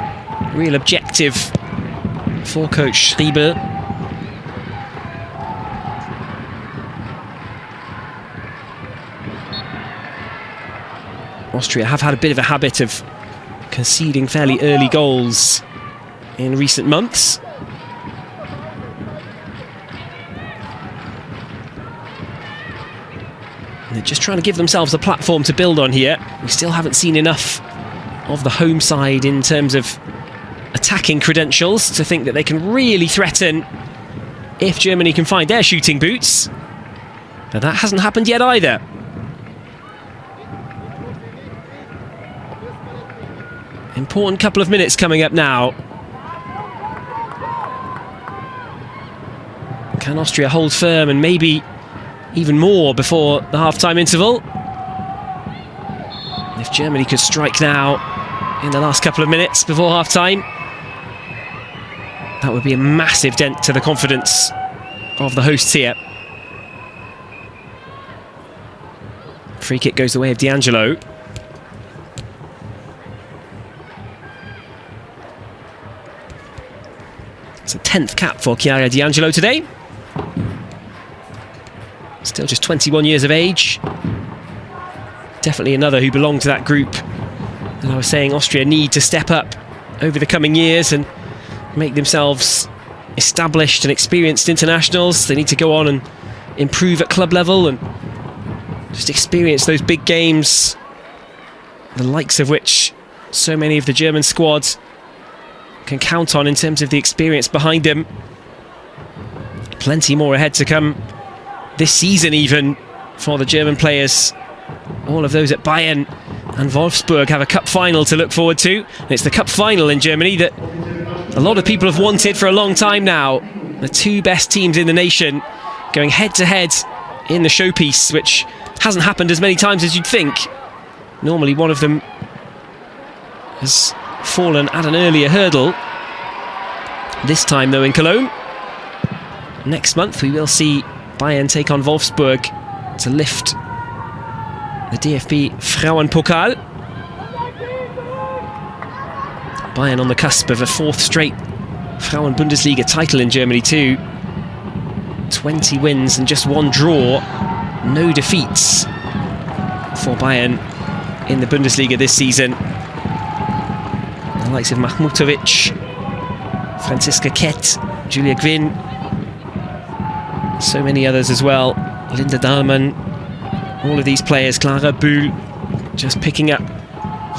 real objective for Coach Schriebel. Austria have had a bit of a habit of conceding fairly early goals in recent months. They're just trying to give themselves a platform to build on here. We still haven't seen enough of the home side in terms of attacking credentials to think that they can really threaten if Germany can find their shooting boots. But that hasn't happened yet either. Important couple of minutes coming up now. Can Austria hold firm and maybe even more before the half-time interval? If Germany could strike now in the last couple of minutes before half-time, that would be a massive dent to the confidence of the hosts here. Free kick goes the way of D'Angelo. It's a 10th cap for Chiara D'Angelo today. Still just 21 years of age. Definitely another who belonged to that group. And I was saying Austria need to step up over the coming years and make themselves established and experienced internationals. They need to go on and improve at club level and just experience those big games, the likes of which so many of the German squad can count on in terms of the experience behind them. Plenty more ahead to come this season even for the German players. All of those at Bayern and Wolfsburg have a cup final to look forward to. And it's the cup final in Germany that a lot of people have wanted for a long time now. The two best teams in the nation going head to head in the showpiece, which hasn't happened as many times as you'd think. Normally one of them has fallen at an earlier hurdle. This time though in Cologne. Next month we will see Bayern take on Wolfsburg to lift the DFB Frauenpokal. Bayern on the cusp of a 4th straight Frauen-Bundesliga title in Germany too. 20 wins and just 1 draw. No defeats for Bayern in the Bundesliga this season. The likes of Mahmutovic, Franziska Kett, Julia Gwynn, so many others as well. Linda Dahlmann, all of these players, Clara Bühl, just picking up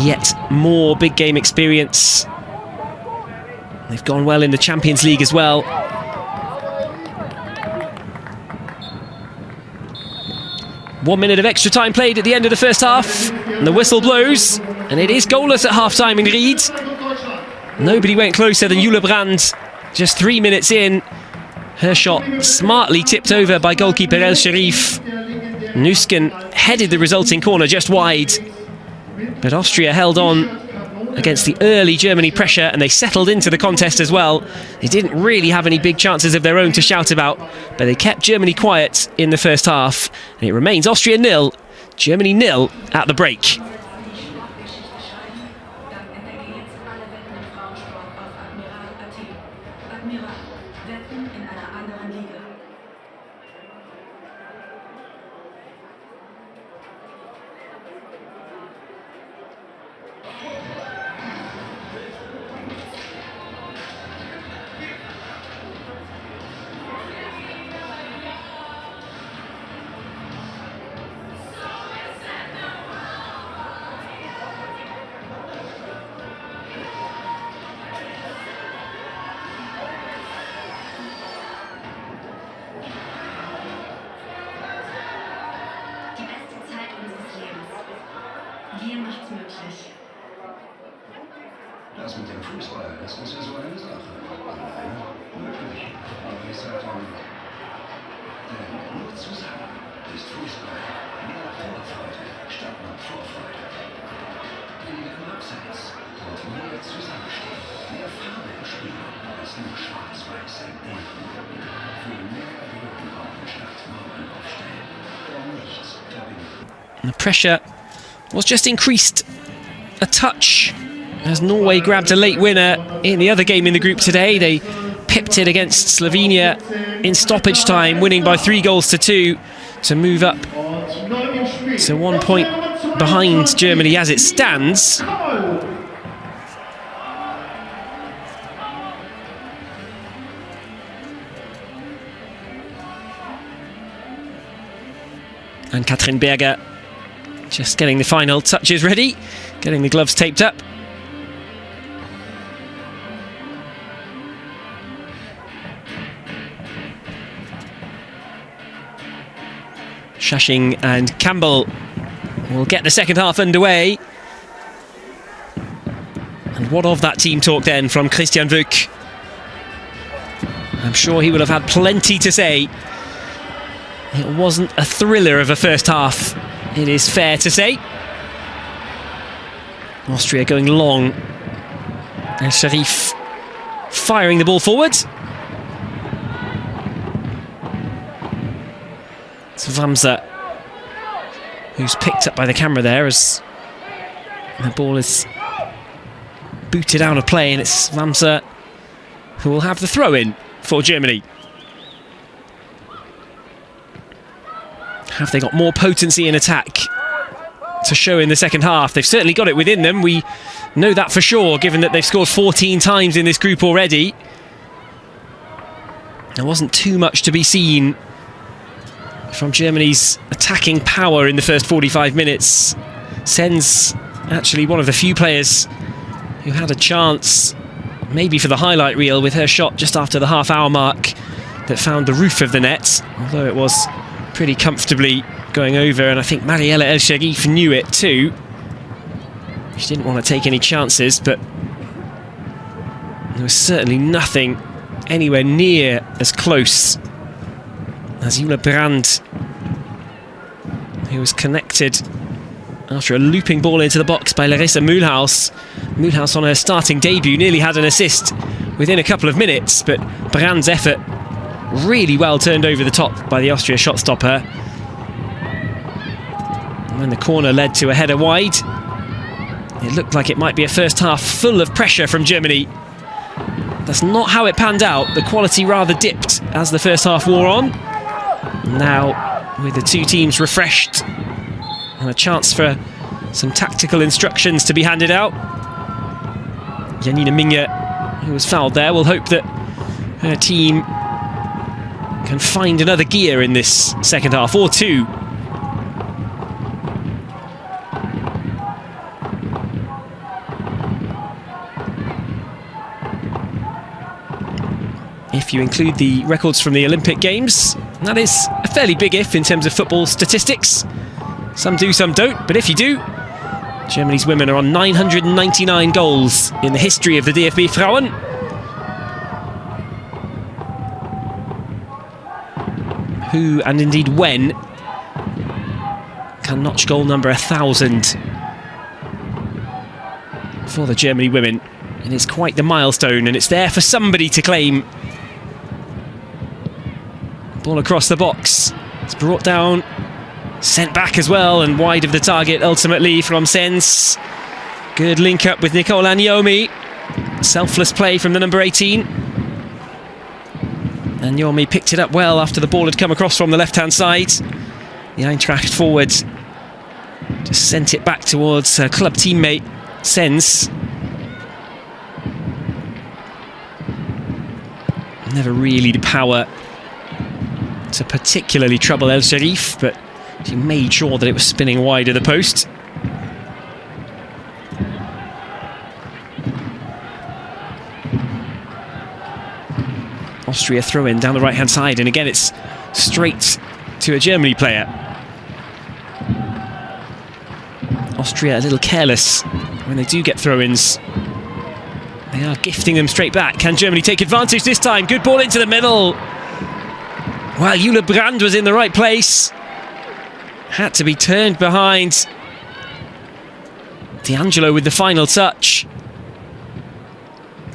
yet more big game experience. They've gone well in the Champions League as well. One minute of extra time played at the end of the first half, and the whistle blows, and it is goalless at half-time in Ried. Nobody went closer than Jule Brand. Just 3 minutes in, her shot smartly tipped over by goalkeeper El Sharif. Nusken headed the resulting corner just wide, but Austria held on against the early Germany pressure, and they settled into the contest as well. They didn't really have any big chances of their own to shout about, but they kept Germany quiet in the first half, and it remains Austria 0, Germany 0 at the break. Das mit dem Fußball, das ist ja so eine Sache. Alleine möglich, aber ich sage nicht. Denn nur zusammen ist Fußball mehr Vorfreude statt nur Vorfreude. Weniger im Abseits und mehr Zusammenstehen, mehr Farbe im Spiel als nur schwarz-weiß im Denken. Für mehr Erwartung statt Mauern aufstellen. Und nichts verbinden. The pressure was just increased a touch as Norway grabbed a late winner in the other game in the group today. They pipped it against Slovenia in stoppage time, winning by 3-2 to move up to 1 point behind Germany as it stands. And Katrin Berger just getting the final touches ready, getting the gloves taped up. Shashing and Campbell will get the second half underway. And what of that team talk then from Christian Wück? I'm sure he will have had plenty to say. It wasn't a thriller of a first half, it is fair to say. Austria going long. And Sharif firing the ball forward. It's Vamsa who's picked up by the camera there as the ball is booted out of play, and it's Vamsa who will have the throw-in for Germany. Have they got more potency in attack to show in the second half? They've certainly got it within them. We know that for sure, given that they've scored 14 times in this group already. There wasn't too much to be seen from Germany's attacking power in the first 45 minutes. Sen's actually one of the few players who had a chance, maybe for the highlight reel, with her shot just after the half-hour mark that found the roof of the net, although it was pretty comfortably going over, and I think Mariella El Sharif knew it too. She didn't want to take any chances, but there was certainly nothing anywhere near as close as Jule Brand, who was connected after a looping ball into the box by Larissa Mühlhaus. Mühlhaus on her starting debut nearly had an assist within a couple of minutes, but Brand's effort really well turned over the top by the Austria shot stopper. And when the corner led to a header wide, It looked like it might be a first half full of pressure from Germany. That's not how it panned out. The quality rather dipped as the first half wore on. Now, with the two teams refreshed and a chance for some tactical instructions to be handed out, Janine Minge, who was fouled there, will hope that her team can find another gear in this second half, or two. If you include the records from the Olympic Games, that is a fairly big if in terms of football statistics. Some do, some don't, but if you do, Germany's women are on 999 goals in the history of the DFB Frauen. Who, and indeed when, can notch goal number 1,000 for the Germany women? It is quite the milestone, and it's there for somebody to claim. Ball across the box. It's brought down, sent back as well, and wide of the target ultimately from Sens. Good link up with Nicola Nyomi. Selfless play from the number 18. And Nyomi picked it up well after the ball had come across from the left-hand side. The Eintracht forward just sent it back towards her club teammate Sens. Never really the power to particularly trouble El Sharif, but she made sure that it was spinning wide of the post. Austria throw in down the right hand side, and again it's straight to a Germany player. Austria a little careless when they do get throw-ins. They are gifting them straight back. Can Germany take advantage this time? Good ball into the middle. Well, Jule Brand was in the right place. Had to be turned behind. D'Angelo with the final touch.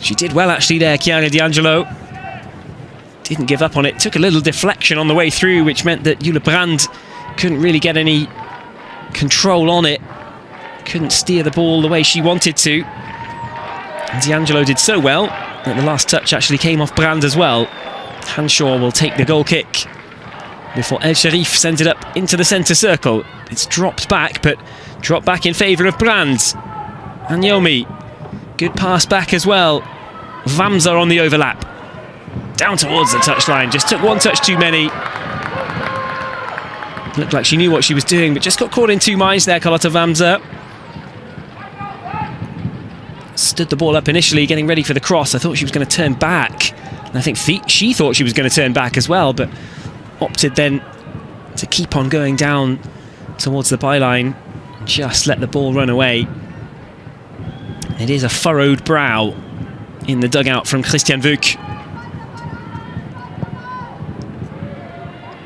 She did well actually there, Chiara D'Angelo. Didn't give up on it. Took a little deflection on the way through, which meant that Jule Brand couldn't really get any control on it. Couldn't steer the ball the way she wanted to. And D'Angelo did so well that the last touch actually came off Brand as well. Hanshaw will take the goal kick before El Sharif sends it up into the centre circle. It's dropped back, but dropped back in favour of Brand. And Nyomi, good pass back as well. Vamsa on the overlap. Down towards the touchline, just took one touch too many. Looked like she knew what she was doing, but just got caught in two minds there, Carlotta Vamsa. Stood the ball up initially, getting ready for the cross. I thought she was going to turn back. And I think she thought she was going to turn back as well, but opted then to keep on going down towards the byline and just let the ball run away. It is a furrowed brow in the dugout from Christian Vuk.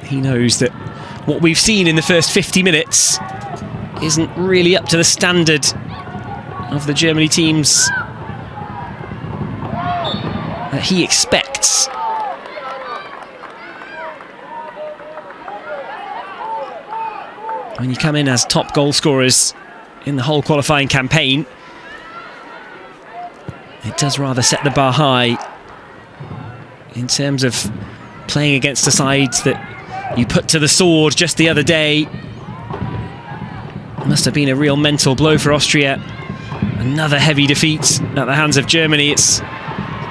He knows that what we've seen in the first 50 minutes isn't really up to the standard of the Germany teams that he expects. When you come in as top goal scorers in the whole qualifying campaign, it does rather set the bar high in terms of playing against the sides that you put to the sword just the other day. Must have been a real mental blow for Austria. Another heavy defeat at the hands of Germany. It's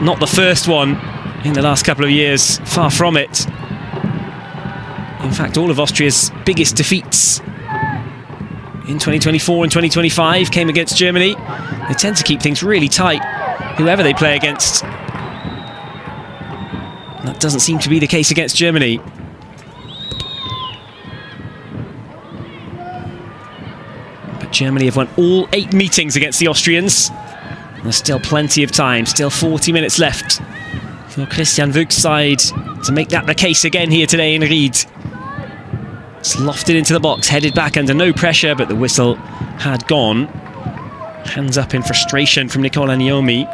not the first one in the last couple of years, far from it. In fact, all of Austria's biggest defeats in 2024 and 2025 came against Germany. They tend to keep things really tight, whoever they play against. That doesn't seem to be the case against Germany. But Germany have won all 8 meetings against the Austrians. There's still plenty of time, still 40 minutes left for Christian Vuk's side to make that the case again here today in Ried. It's lofted into the box, headed back under no pressure, but the whistle had gone. Hands up in frustration from Nicola Nyomi.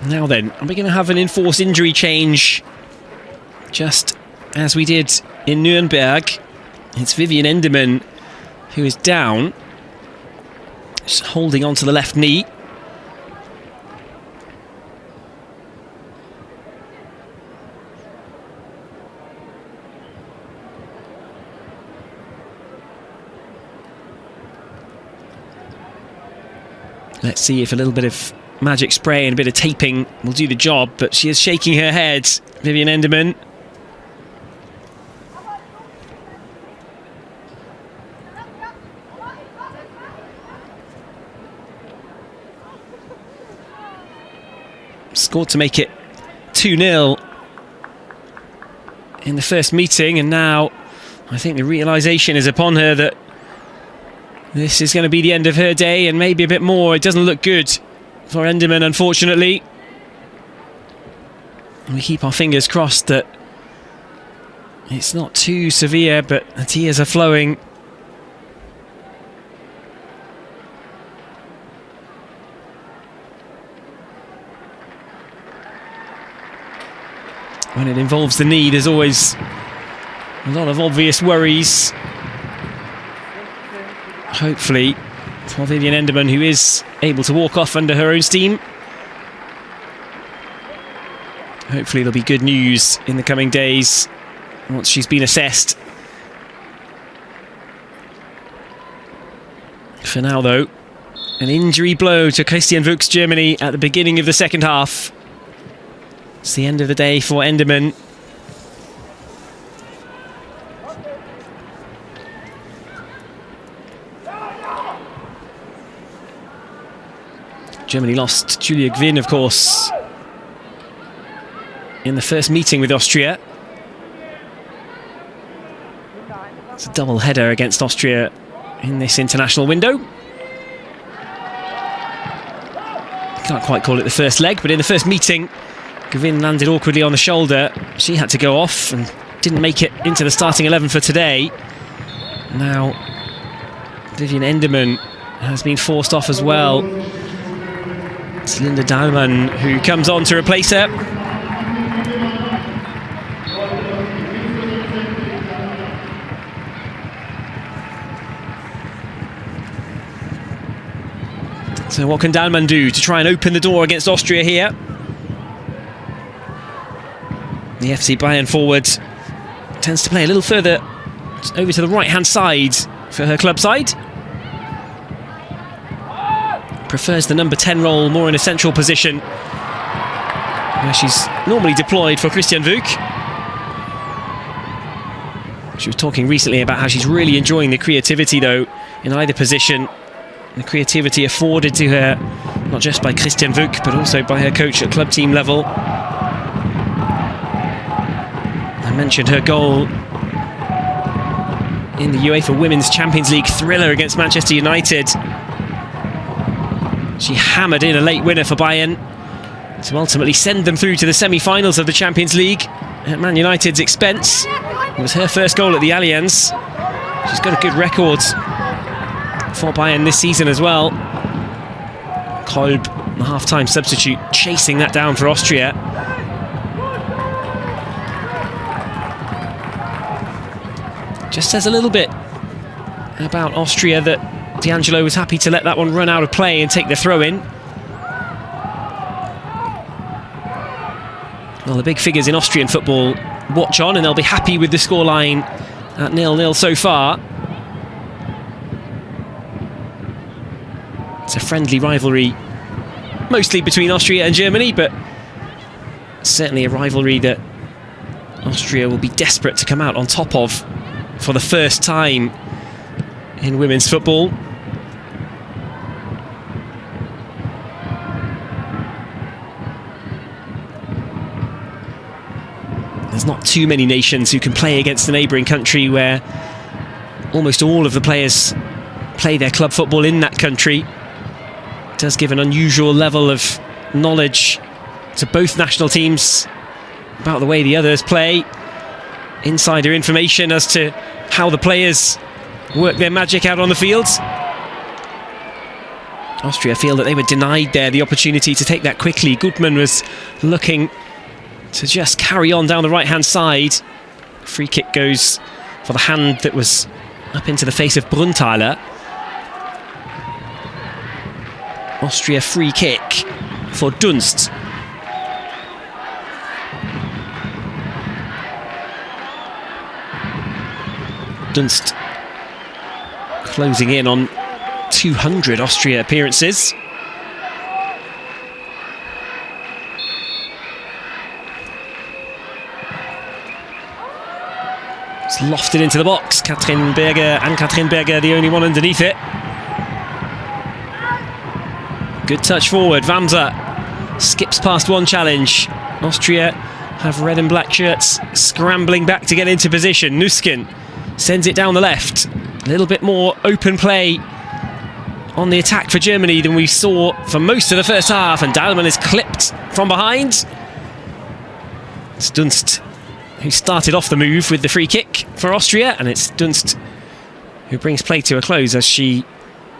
Now then, are we going to have an enforced injury change just as we did in Nuremberg? It's Vivian Enderman who is down, just holding on to the left knee. Let's see if a little bit of magic spray and a bit of taping will do the job, but she is shaking her head, Vivian Enderman. Scored to make it 2-0 in the first meeting, and now I think the realisation is upon her that this is going to be the end of her day, and maybe a bit more. It doesn't look good for Enderman, unfortunately. We keep our fingers crossed that it's not too severe, but the tears are flowing. When it involves the knee, there's always a lot of obvious worries. Hopefully for Vivian Enderman, who is able to walk off under her own steam. Hopefully there'll be good news in the coming days once she's been assessed. For now though, an injury blow to Christian Wuchs Germany at the beginning of the second half. It's the end of the day for Enderman. Germany lost Julia Gwynn, of course, in the first meeting with Austria. It's a double header against Austria in this international window. Can't quite call it the first leg, but in the first meeting, Gwynn landed awkwardly on the shoulder. She had to go off and didn't make it into the starting 11 for today. Now, Vivian Enderman has been forced off as well. It's Linda Dahlmann who comes on to replace her. So what can Dahlmann do to try and open the door against Austria here? The FC Bayern forward tends to play a little further over to the right-hand side for her club side. Prefers the number 10 role more in a central position, where she's normally deployed for Christian Wuch. She was talking recently about how she's really enjoying the creativity though in either position. The creativity afforded to her not just by Christian Wuch but also by her coach at club team level. I mentioned her goal in the UEFA Women's Champions League thriller against Manchester United. She hammered in a late winner for Bayern to ultimately send them through to the semi-finals of the Champions League at Man United's expense. It was her first goal at the Allianz. She's got a good record for Bayern this season as well. Kolb, the half-time substitute, chasing that down for Austria. Just says a little bit about Austria that D'Angelo was happy to let that one run out of play and take the throw-in. Well, the big figures in Austrian football watch on and they'll be happy with the scoreline at 0-0 so far. It's a friendly rivalry, mostly between Austria and Germany, but certainly a rivalry that Austria will be desperate to come out on top of for the first time in women's football. There's not too many nations who can play against a neighbouring country where almost all of the players play their club football in that country. It does give an unusual level of knowledge to both national teams about the way the others play. Insider information as to how the players work their magic out on the field. Austria feel that they were denied there the opportunity to take that quickly. Gutmann was looking to just carry on down the right-hand side. Free kick goes for the hand that was up into the face of Brunthaler. Austria free kick for Dunst. Dunst closing in on 200 Austria appearances. It's lofted into the box. Katrin Berger, the only one underneath it. Good touch forward. Wamser skips past one challenge. Austria have red and black shirts scrambling back to get into position. Nuskin sends it down the left. A little bit more open play on the attack for Germany than we saw for most of the first half, and Dahlmann is clipped from behind. It's Dunst who started off the move with the free kick for Austria, and it's Dunst who brings play to a close as she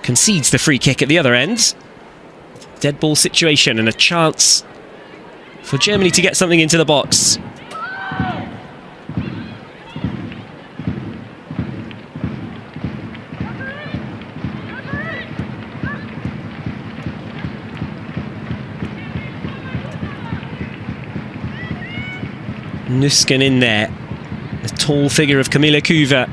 concedes the free kick at the other end. Dead ball situation and a chance for Germany to get something into the box. Nuskin in there, the tall figure of Camilla Kuva.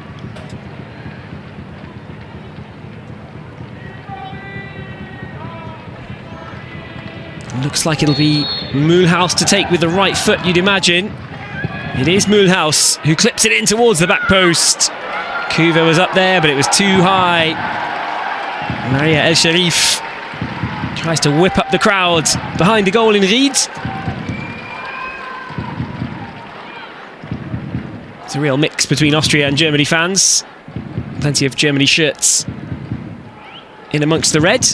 Looks like it'll be Mühlhaus to take with the right foot, you'd imagine. It is Mühlhaus who clips it in towards the back post. Kuva was up there, but it was too high. Maria El Sharif tries to whip up the crowd behind the goal in Ried. It's a real mix between Austria and Germany fans. Plenty of Germany shirts in amongst the red.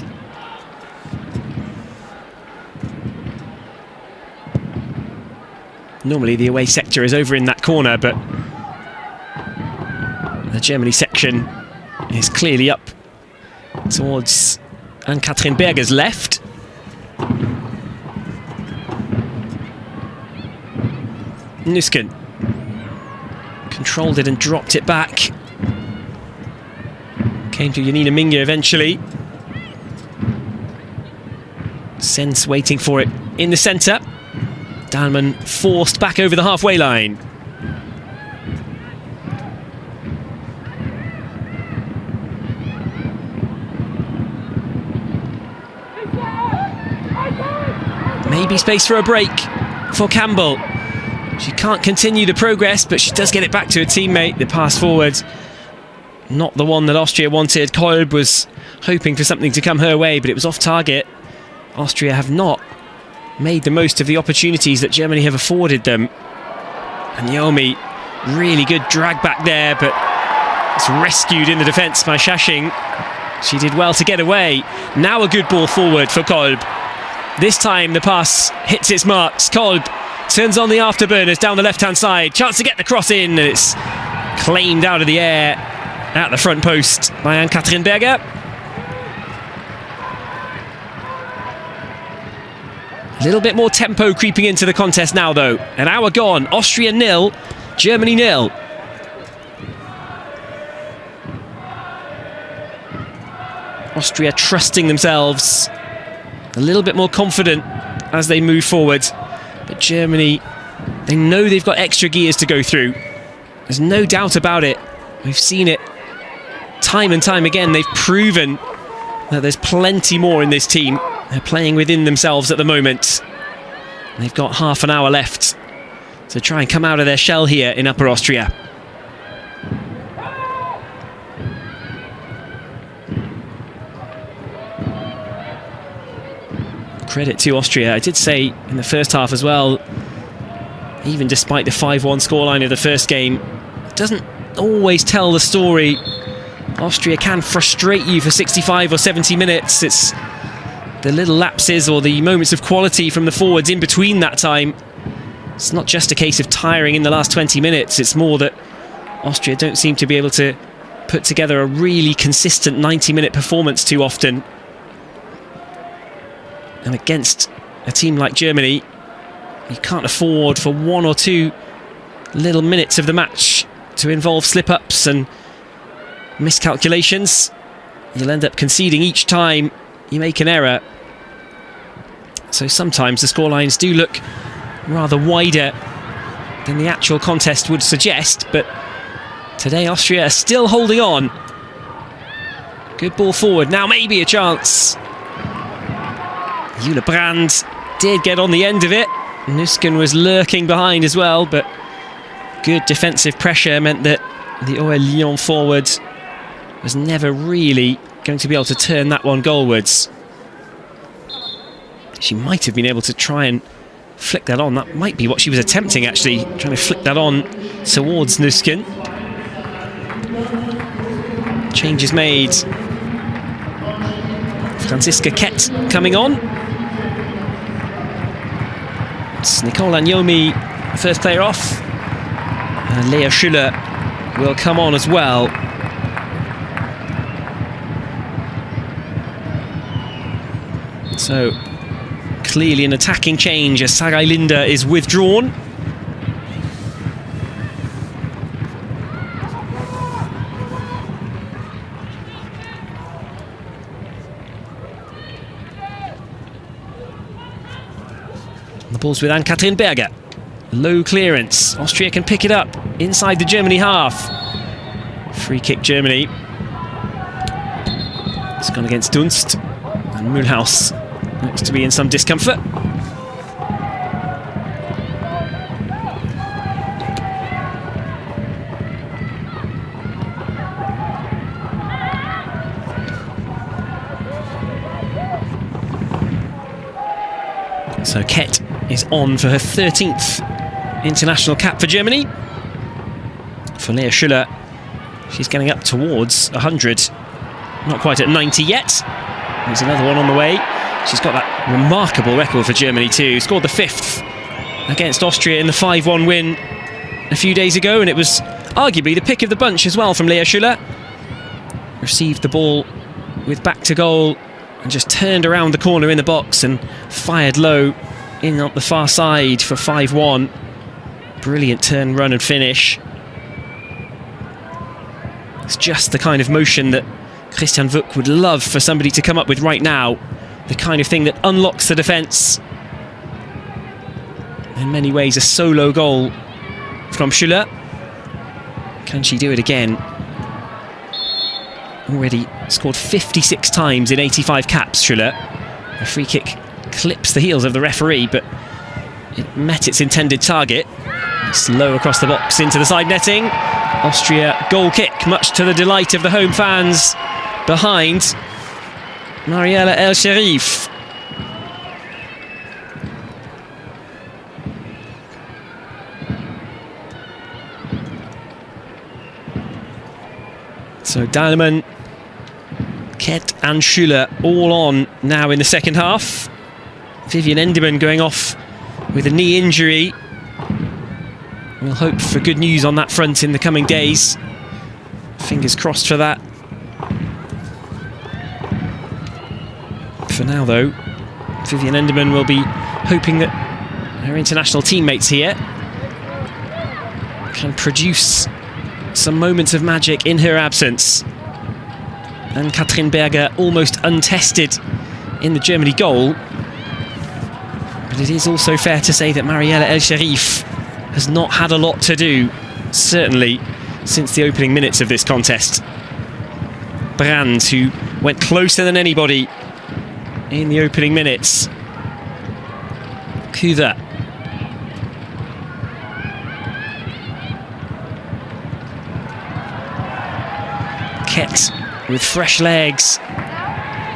Normally the away sector is over in that corner, but the Germany section is clearly up towards Anne-Katrin Berger's left. Nuskin controlled it and dropped it back. Came to Janina Minge eventually. Sens waiting for it in the centre. Dahlmann forced back over the halfway line. Maybe space for a break for Campbell. She can't continue the progress, but she does get it back to her teammate. The pass forward, not the one that Austria wanted. Kolb was hoping for something to come her way, but it was off target. Austria have not made the most of the opportunities that Germany have afforded them. And Yomi, really good drag back there, but it's rescued in the defence by Shashing. She did well to get away. Now a good ball forward for Kolb. This time the pass hits its marks. Kolb turns on the afterburners down the left-hand side. Chance to get the cross in, and it's claimed out of the air at the front post by Anne-Katrin Berger. A little bit more tempo creeping into the contest now, though. An hour gone. Austria 0, Germany 0. Austria trusting themselves, a little bit more confident as they move forward. But Germany, they know they've got extra gears to go through. There's no doubt about it. We've seen it time and time again. They've proven that there's plenty more in this team. They're playing within themselves at the moment. They've got half an hour left to try and come out of their shell here in Upper Austria. Credit to Austria. I did say in the first half as well, even despite the 5-1 scoreline of the first game, it doesn't always tell the story. Austria can frustrate you for 65 or 70 minutes. It's the little lapses or the moments of quality from the forwards in between that time. It's not just a case of tiring in the last 20 minutes. It's more that Austria don't seem to be able to put together a really consistent 90-minute performance too often. And against a team like Germany, you can't afford for 1 or 2 little minutes of the match to involve slip-ups and miscalculations. You'll end up conceding each time you make an error. So sometimes the scorelines do look rather wider than the actual contest would suggest, but today Austria are still holding on. Good ball forward, now maybe a chance. Jule Brand did get on the end of it. Nusken was lurking behind as well, but good defensive pressure meant that the OL Lyon forward was never really going to be able to turn that one goalwards. She might have been able to try and flick that on. That might be what she was attempting, actually, trying to flick that on towards Nusken. Change is made. Franziska Kett coming on. It's Nicole Agnomi, first player off. And Lea Schüller will come on as well. So, clearly an attacking change as Sarai Linda is withdrawn. The ball's with Ann-Kathrin Berger. Low clearance. Austria can pick it up inside the Germany half. Free kick Germany. It's gone against Dunst. And Mühlhaus looks to be in some discomfort. So Kett is on for her 13th international cap for Germany. For Lea Schüller, she's getting up towards 100. Not quite at 90 yet. There's another one on the way. She's got that remarkable record for Germany too. Scored the 5th against Austria in the 5-1 win a few days ago, and it was arguably the pick of the bunch as well from Lea Schüller. Received the ball with back to goal and just turned around the corner in the box and fired low in up the far side for 5-1. Brilliant turn, run and finish. It's just the kind of motion that Christian Vuk would love for somebody to come up with right now. The kind of thing that unlocks the defence. In many ways a solo goal from Schüller. Can she do it again? Already scored 56 times in 85 caps, Schüller. A free kick clips the heels of the referee, but it met its intended target. It's low across the box into the side netting. Austria goal kick, much to the delight of the home fans behind Mariella El Sharif. So Dahlemann, Kett and Schüller all on now in the second half. Vivian Enderman going off with a knee injury. We'll hope for good news on that front in the coming days. Fingers crossed for that. For now though, Vivian Enderman will be hoping that her international teammates here can produce some moments of magic in her absence. And Katrin Berger almost untested in the Germany goal. But it is also fair to say that Mariella El Sharif has not had a lot to do, certainly since the opening minutes of this contest. Brand, who went closer than anybody in the opening minutes. Kuda. Kett with fresh legs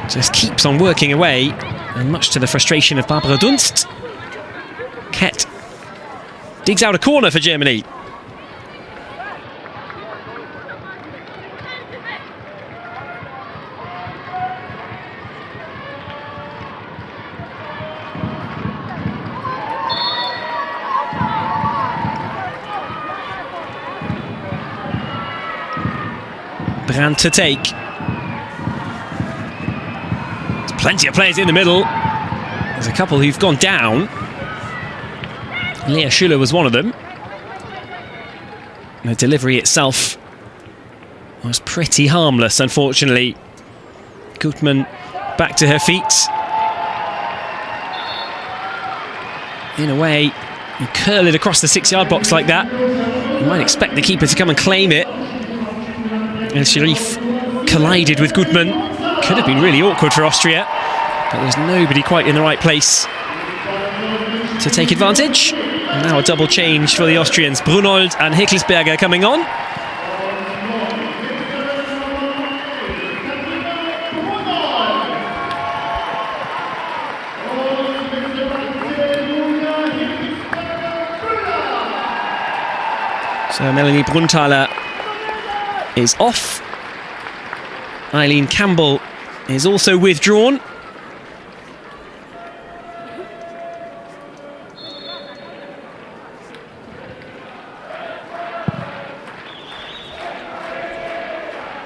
just keeps on working away, and much to the frustration of Barbara Dunst, Kett digs out a corner for Germany. Brand to take. There's plenty of players in the middle. There's a couple who've gone down. Lea Schuller was one of them. The delivery itself was pretty harmless, unfortunately. Gutmann back to her feet. In a way, you curl it across the 6-yard box like that, you might expect the keeper to come and claim it. El Sharif collided with Gutmann. Could have been really awkward for Austria, but there's nobody quite in the right place to take advantage. And now a double change for the Austrians. Brunold and Hickelsberger coming on. So Melanie Brunthaler is off. Eileen Campbell is also withdrawn.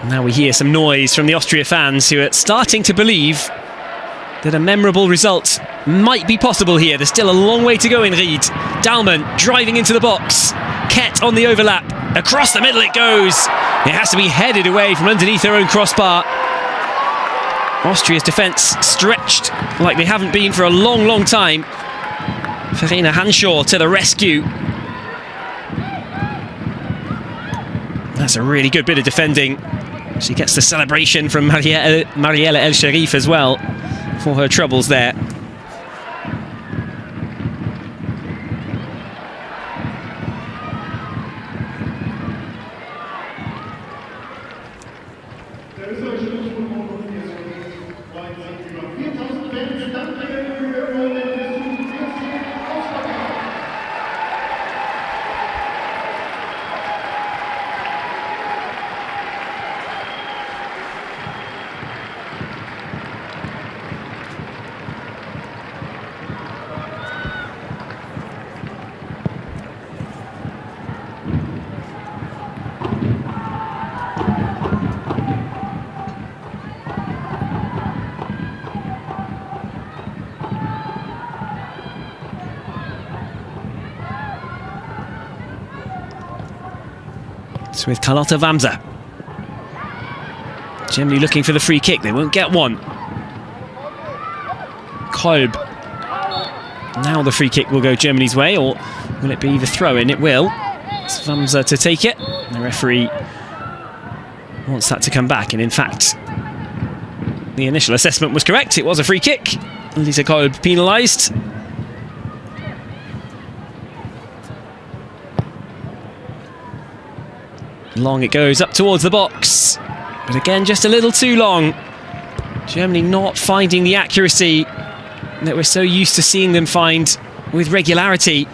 Now we hear some noise from the Austria fans who are starting to believe that a memorable result might be possible here. There's still a long way to go in Ried. Dalman driving into the box. Kett on the overlap. Across the middle it goes. It has to be headed away from underneath their own crossbar. Austria's defence stretched like they haven't been for a long, long time. Verena Hanshaw to the rescue. That's a really good bit of defending. She gets the celebration from Mariella El Sharif as well for her troubles there. With Carlotta Wamser. Germany looking for the free kick. They won't get one. Kolb. Now the free kick will go Germany's way, or will it be the throw-in? It will. It's Wamser to take it. The referee wants that to come back, and in fact, the initial assessment was correct. It was a free kick. Lisa Kolb penalised. Long it goes up towards the box, but again just a little too long. Germany not finding the accuracy that we're so used to seeing them find with regularity.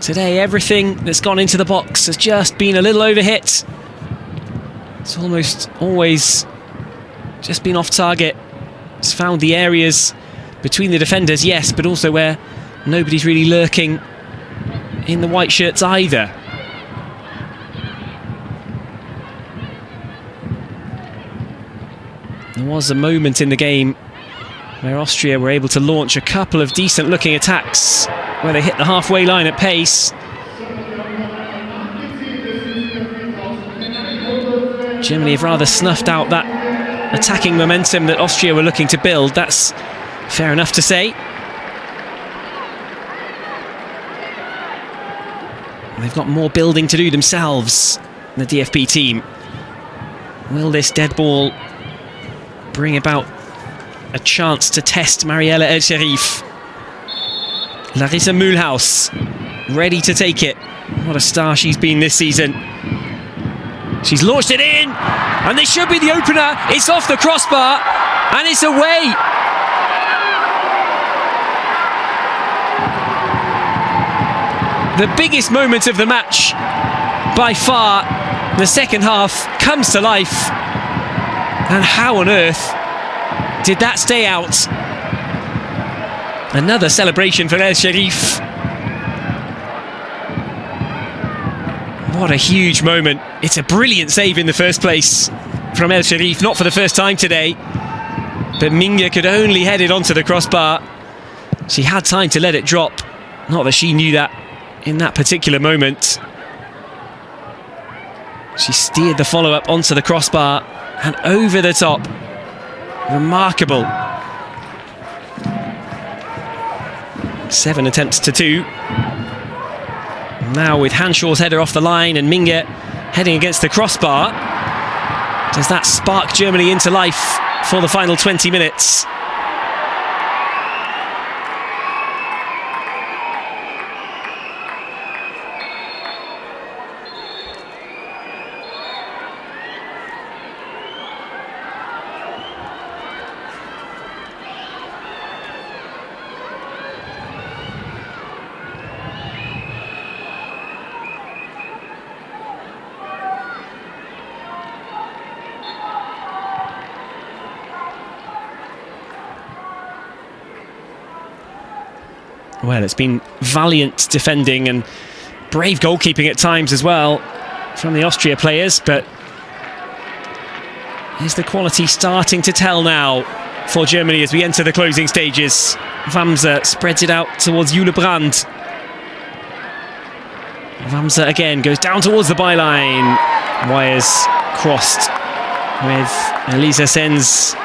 Today everything that's gone into the box has just been a little overhit. It's almost always just been off target. It's found the areas between the defenders, yes, but also where nobody's really lurking in the white shirts either. There was a moment in the game where Austria were able to launch a couple of decent looking attacks where they hit the halfway line at pace. Germany have rather snuffed out that attacking momentum that Austria were looking to build. That's fair enough to say. They've got more building to do themselves, the DFB team. Will this dead ball bring about a chance to test Mariella El Sharif? Larissa Mühlhaus ready to take it. What a star she's been this season. She's launched it in, and this should be the opener. It's off the crossbar, and it's away. The biggest moment of the match by far. The second half comes to life. And how on earth did that stay out? Another celebration for El Sharif. What a huge moment. It's a brilliant save in the first place from El Sharif, not for the first time today. But Minge could only head it onto the crossbar. She had time to let it drop. Not that she knew that in that particular moment. She steered the follow-up onto the crossbar and over the top. Remarkable. 7 attempts to 2. Now with Hanshaw's header off the line and Minge heading against the crossbar. Does that spark Germany into life for the final 20 minutes? Well, it's been valiant defending and brave goalkeeping at times as well from the Austria players, but is the quality starting to tell now for Germany as we enter the closing stages? Wamser spreads it out towards Jule Brandt. Wamser again goes down towards the byline. Wires crossed with Elisa Sens.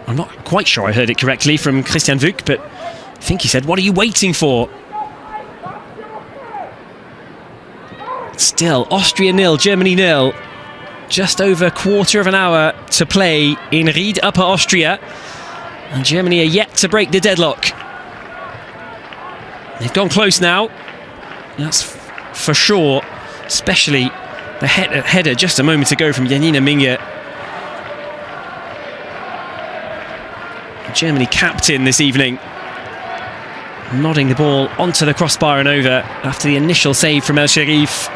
I'm not quite sure I heard it correctly from Christian Wück, but I think he said, "What are you waiting for?" Still, Austria 0, Germany 0. Just over a quarter of an hour to play in Ried, Upper Austria. And Germany are yet to break the deadlock. They've gone close now. That's for sure. Especially the header just a moment ago from Janina Minge. Germany captain this evening, nodding the ball onto the crossbar and over after the initial save from El Sharif.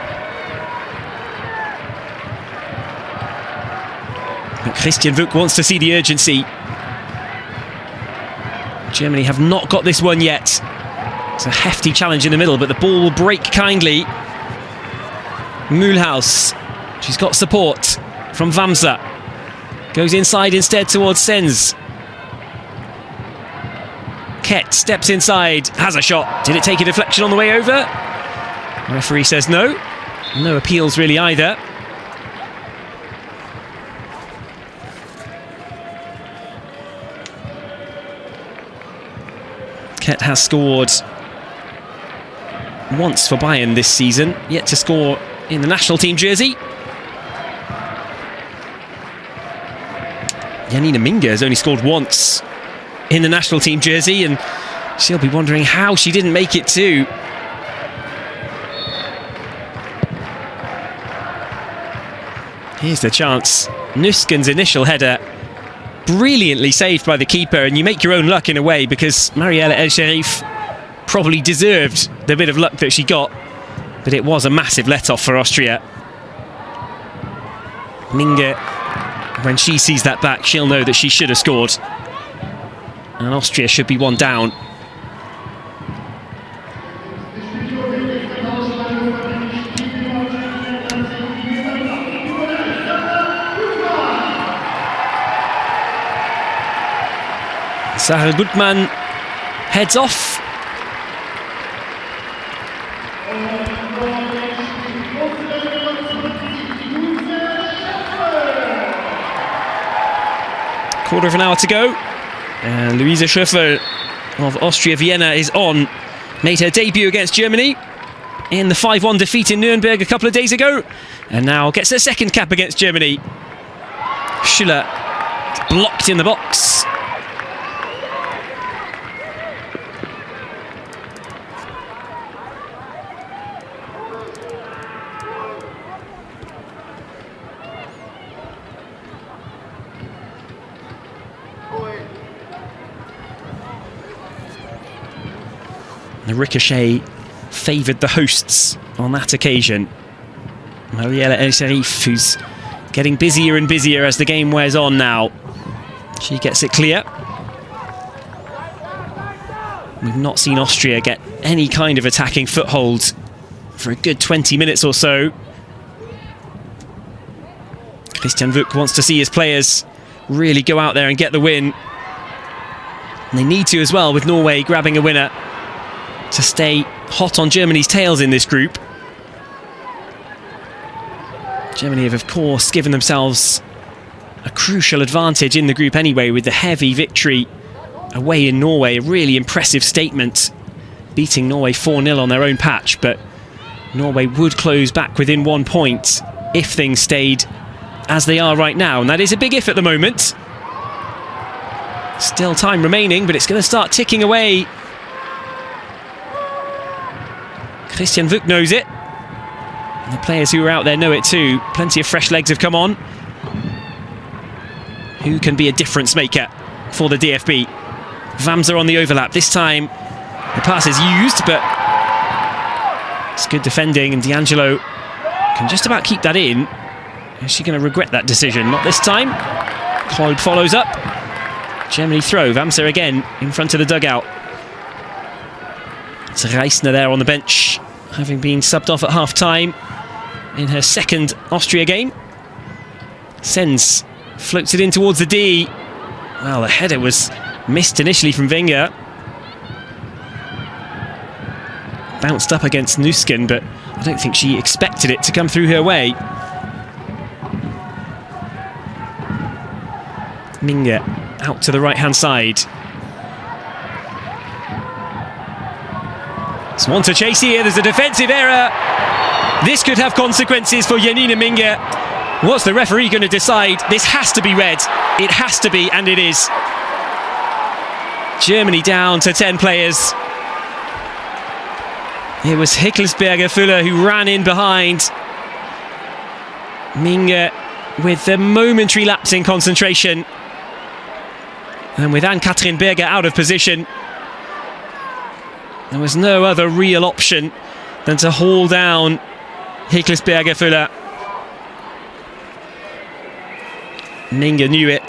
But Christian Wück wants to see the urgency. Germany have not got this one yet. It's a hefty challenge in the middle, but the ball will break kindly. Mühlhaus, she's got support from Wamser. Goes inside instead towards Sens. Kett steps inside, has a shot. Did it take a deflection on the way over? The referee says no. No appeals really either. Kett has scored once for Bayern this season, yet to score in the national team jersey. Janina Minge has only scored once in the national team jersey, and she'll be wondering how she didn't make it too. Here's the chance. Nüsken's initial header, brilliantly saved by the keeper, and you make your own luck in a way, because Mariella El Sharif probably deserved the bit of luck that she got, but it was a massive let-off for Austria. Minge, when she sees that back, she'll know that she should have scored. And Austria should be one down. Sarah Gutmann heads off. Quarter of an hour to go. And Luise Schöffel of Austria Vienna is on. Made her debut against Germany in the 5-1 defeat in Nuremberg a couple of days ago. And now gets her second cap against Germany. Schüller blocked in the box. The ricochet favoured the hosts on that occasion. Mariella El Sharif, who's getting busier and busier as the game wears on now. She gets it clear. We've not seen Austria get any kind of attacking foothold for a good 20 minutes or so. Christian Vuk wants to see his players really go out there and get the win. And they need to as well, with Norway grabbing a winner to stay hot on Germany's tails in this group. Germany have, of course, given themselves a crucial advantage in the group anyway, with the heavy victory away in Norway. A really impressive statement, beating Norway 4-0 on their own patch, but Norway would close back within 1 point if things stayed as they are right now, and that is a big if at the moment. Still time remaining, but it's going to start ticking away. Christian Vuk knows it, and the players who are out there know it too. Plenty of fresh legs have come on. Who can be a difference maker for the DFB? Wamser on the overlap. This time the pass is used, but it's good defending, and D'Angelo can just about keep that in. Is she going to regret that decision? Not this time. Kolb follows up. Germany throw. Wamser again in front of the dugout. It's Reisner there on the bench, having been subbed off at half-time in her second Austria game. Sens floats it in towards the D. Well, the header was missed initially from Wenger. Bounced up against Nusken, but I don't think she expected it to come through her way. Minge out to the right-hand side. Swan to chase here. There's a defensive error. This could have consequences for Janine Minge. What's the referee going to decide? This has to be red. It has to be, and it is. Germany down to 10 players. It was Hickelsberger-Fuller who ran in behind. Minge with the momentary lapse in concentration. And with Ann-Katrin Berger out of position, there was no other real option than to haul down Hickelsberger-Fuller. Minge knew it.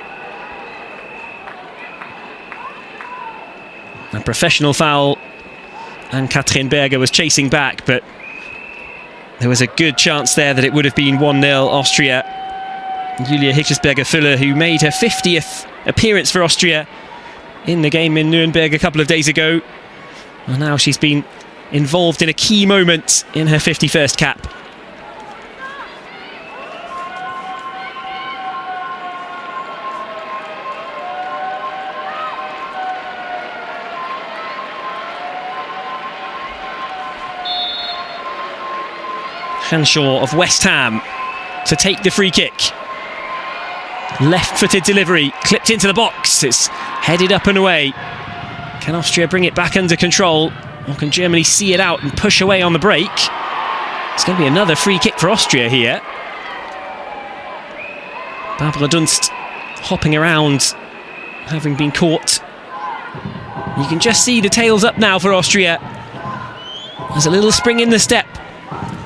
A professional foul. Ann-Katrin Berger was chasing back, but there was a good chance there that it would have been 1-0 Austria. Julia Hickelsberger-Fuller, who made her 50th appearance for Austria in the game in Nuremberg a couple of days ago. Well, now she's been involved in a key moment in her 51st cap. Hanshaw of West Ham to take the free kick. Left-footed delivery, clipped into the box. It's headed up and away. Can Austria bring it back under control, or can Germany see it out and push away on the break? It's going to be another free kick for Austria here. Barbara Dunst hopping around, having been caught. You can just see the tails up now for Austria. There's a little spring in the step.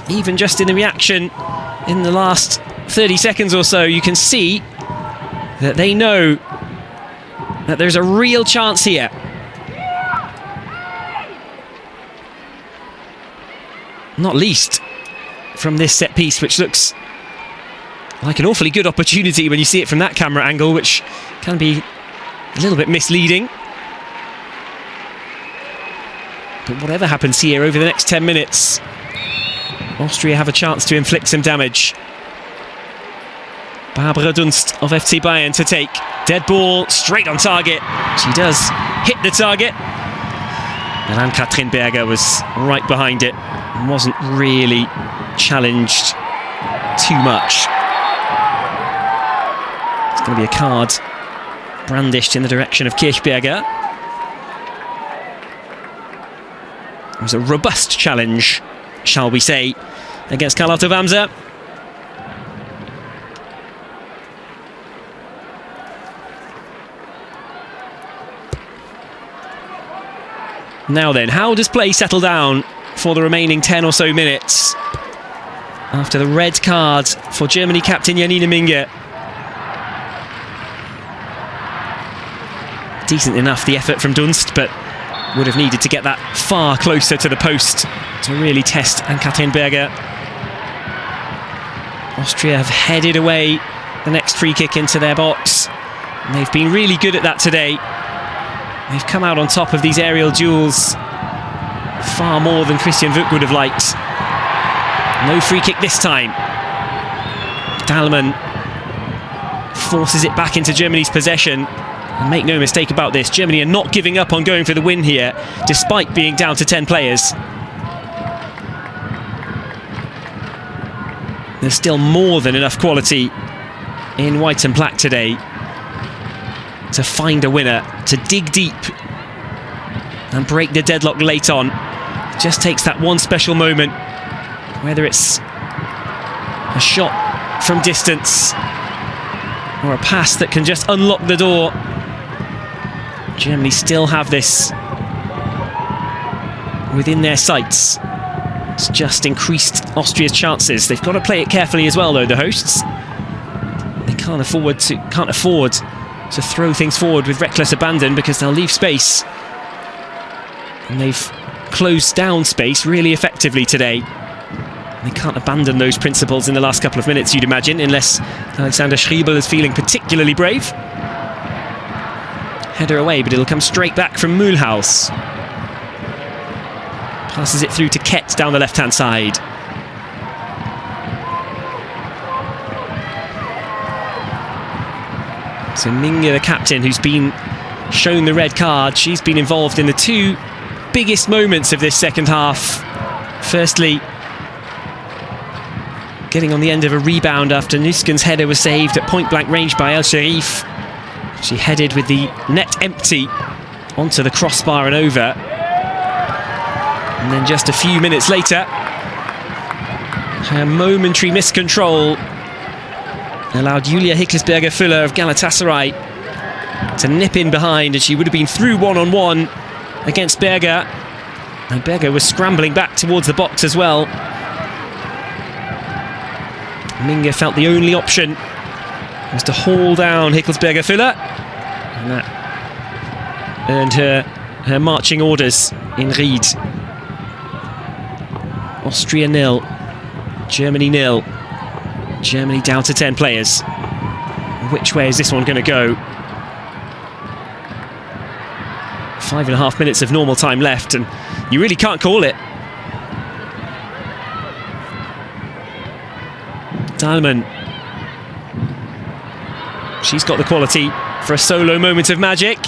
Even just in the reaction in the last 30 seconds or so, you can see that they know that there's a real chance here. Not least from this set piece, which looks like an awfully good opportunity when you see it from that camera angle, which can be a little bit misleading. But whatever happens here over the next 10 minutes, Austria have a chance to inflict some damage. Barbara Dunst of FC Bayern to take. Dead ball, straight on target. She does hit the target. And Ann-Katrin Berger was right behind it. Wasn't really challenged too much. It's going to be a card brandished in the direction of Kirchberger. It was a robust challenge, shall we say, against Carlotta Wamser. Now then, how does play settle down for the remaining 10 or so minutes after the red card for Germany captain Janine Minge? Decent enough, the effort from Dunst, but would have needed to get that far closer to the post to really test Ann-Kathrin Berger. Austria have headed away the next free kick into their box, and they've been really good at that today. They've come out on top of these aerial duels far more than Christian Wück would have liked. No free kick this time. Dahlmann forces it back into Germany's possession. And make no mistake about this, Germany are not giving up on going for the win here, despite being down to 10 players. There's still more than enough quality in white and black today to find a winner, to dig deep and break the deadlock late on. It just takes that one special moment, whether it's a shot from distance or a pass that can just unlock the door. Germany still have this within their sights. It's just increased Austria's chances. They've got to play it carefully as well, though, the hosts. They can't afford to throw things forward with reckless abandon, because they'll leave space. And they've closed down space really effectively today. They can't abandon those principles in the last couple of minutes, you'd imagine, unless Alexander Schriebel is feeling particularly brave. Header away, but it'll come straight back from Mühlhaus. Passes it through to Kett down the left-hand side. So Minge, the captain, who's been shown the red card, she's been involved in the two biggest moments of this second half. Firstly, getting on the end of a rebound after Nüsken's header was saved at point-blank range by El Sharif. She headed with the net empty onto the crossbar and over. And then just a few minutes later, her momentary miscontrol allowed Julia Hickelsberger-Füller of Galatasaray to nip in behind, and she would have been through one-on-one against Berger. And Berger was scrambling back towards the box as well. Minge felt the only option was to haul down Hickelsberger-Füller, and that earned her marching orders in Ried. Austria 0, Germany 0. Germany down to 10 players. Which way is this one going to go? 5.5 minutes of normal time left, and you really can't call it. Dahlmann. She's got the quality for a solo moment of magic.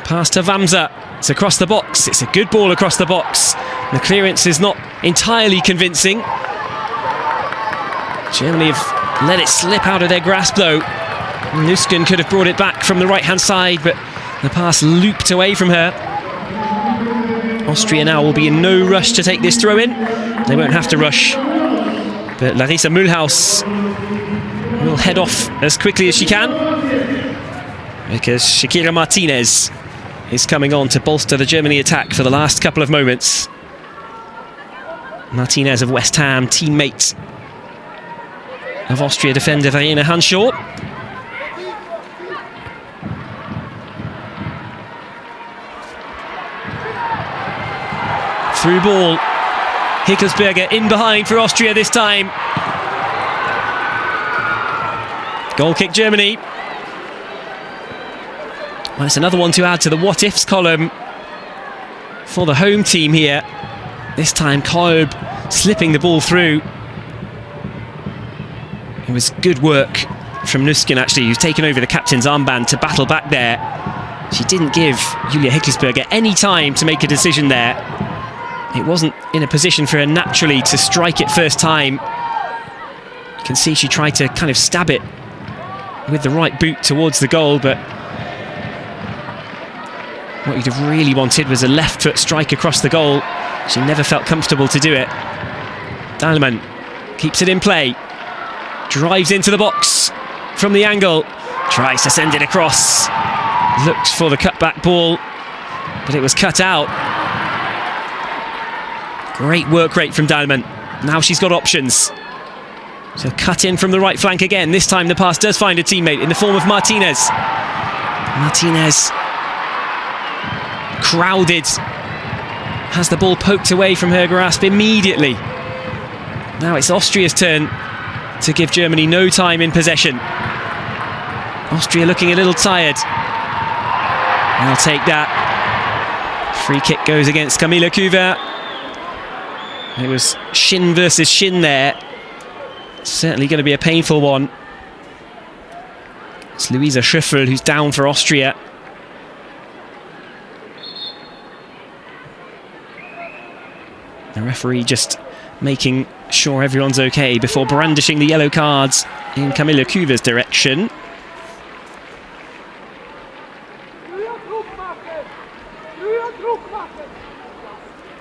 Pass to Wamser. It's across the box. It's a good ball across the box. The clearance is not entirely convincing. Germany have let it slip out of their grasp, though. Nüsken could have brought it back from the right-hand side, but the pass looped away from her. Austria now will be in no rush to take this throw in. They won't have to rush. But Larissa Mühlhaus will head off as quickly as she can, because Shakira Martinez is coming on to bolster the Germany attack for the last couple of moments. Martinez of West Ham, teammate of Austria defender Verena Hanshaw. Through ball. Hickelsberger in behind for Austria this time. Goal kick Germany. Well, it's another one to add to the what-ifs column for the home team here. This time Kolb slipping the ball through. It was good work from Nüsken, actually, who's taken over the captain's armband to battle back there. She didn't give Julia Hickelsberger any time to make a decision there. It wasn't in a position for her naturally to strike it first time. You can see she tried to kind of stab it with the right boot towards the goal, but what you'd have really wanted was a left foot strike across the goal. She never felt comfortable to do it. Dahlmann keeps it in play, drives into the box from the angle, tries to send it across, looks for the cutback ball, but it was cut out. Great work rate from Dahlmann. Now she's got options. So cut in from the right flank again. This time the pass does find a teammate in the form of Martinez. Martinez crowded. Has the ball poked away from her grasp immediately. Now it's Austria's turn to give Germany no time in possession. Austria looking a little tired. I'll take that. Free kick goes against Camilla Küver. It was shin versus shin there. Certainly going to be a painful one. It's Luisa Schöffel who's down for Austria. The referee just making sure everyone's okay before brandishing the yellow cards in Camilla Küver's direction.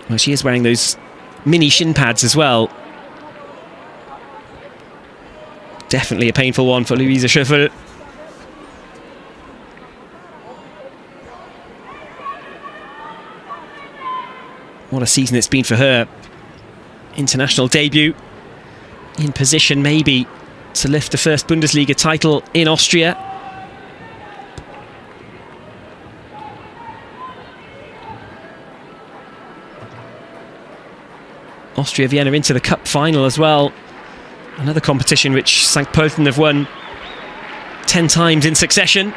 Well, she is wearing those mini shin pads as well. Definitely a painful one for Luisa Schöffel. What a season it's been for her. International debut. In position maybe to lift the first Bundesliga title in Austria. Austria Vienna into the cup final as well. Another competition which St. Pölten have won 10 times in succession.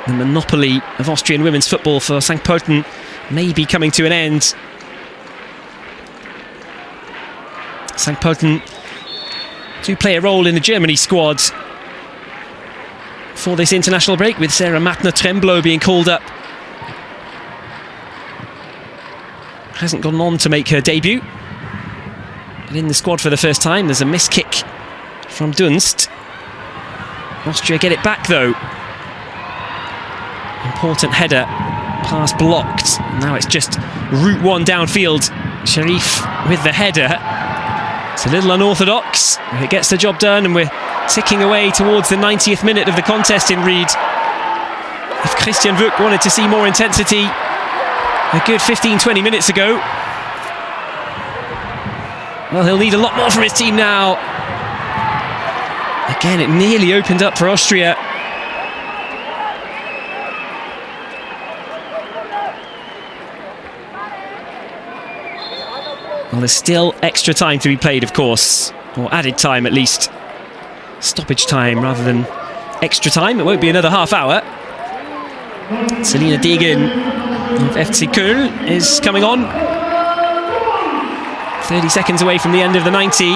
The monopoly of Austrian women's football for St. Pölten may be coming to an end. St. Pölten do play a role in the Germany squad for this international break, with Sarah Mattner-Tremblow being called up. Hasn't gone on to make her debut, but in the squad for the first time. There's a missed kick from Dunst. Austria get it back though. Important header, pass blocked. Now it's just route one downfield. Sharif with the header. It's a little unorthodox, but it gets the job done, and we're ticking away towards the 90th minute of the contest in Ried. If Christian Wück wanted to see more intensity a good 15-20 minutes ago, well, he'll need a lot more from his team now. Again, it nearly opened up for Austria. Well, there's still extra time to be played, of course, or added time at least. Stoppage time rather than extra time. It won't be another half hour. Selina Degen of FC Köln is coming on. 30 seconds away from the end of the 90.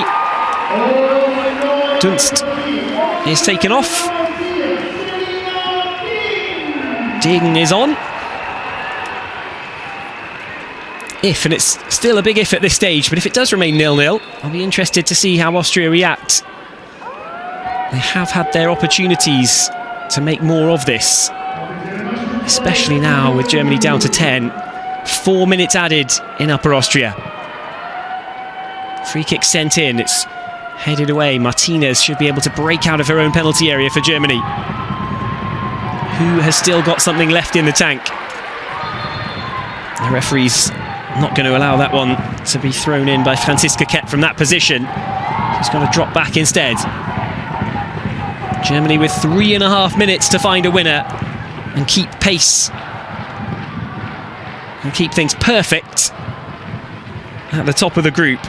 Dunst is taken off. Degen is on. If, and it's still a big if at this stage, but if it does remain 0-0, I'll be interested to see how Austria react. They have had their opportunities to make more of this, especially now with Germany down to 10. 4 minutes added in Upper Austria. Free kick sent in, it's headed away. Martinez should be able to break out of her own penalty area for Germany, who has still got something left in the tank. The referee's not going to allow that one to be thrown in by Franziska Kett from that position. She's going to drop back instead. Germany with 3.5 minutes to find a winner and keep pace and keep things perfect at the top of the group.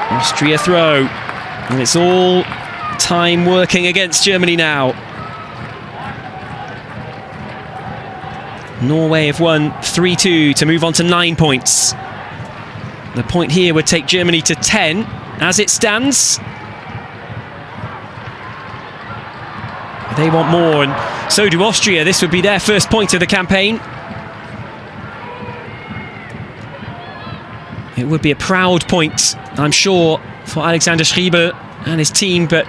Austria throw, and it's all time working against Germany now. Norway have won 3-2 to move on to 9 points. The point here would take Germany to 10 as it stands. They want more, and so do Austria. This would be their first point of the campaign. It would be a proud point, I'm sure, for Alexander Schriebel and his team, but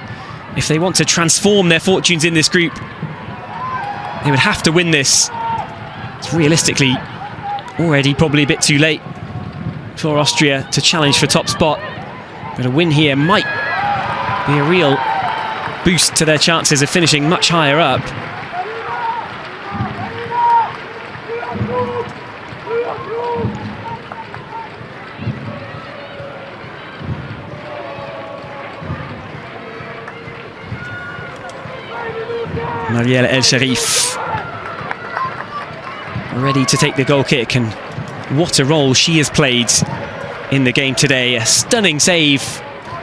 if they want to transform their fortunes in this group, they would have to win this. It's realistically already probably a bit too late for Austria to challenge for top spot, but a win here might be a real boost to their chances of finishing much higher up. Marielle El Sharif ready to take the goal kick, and what a role she has played in the game today. A stunning save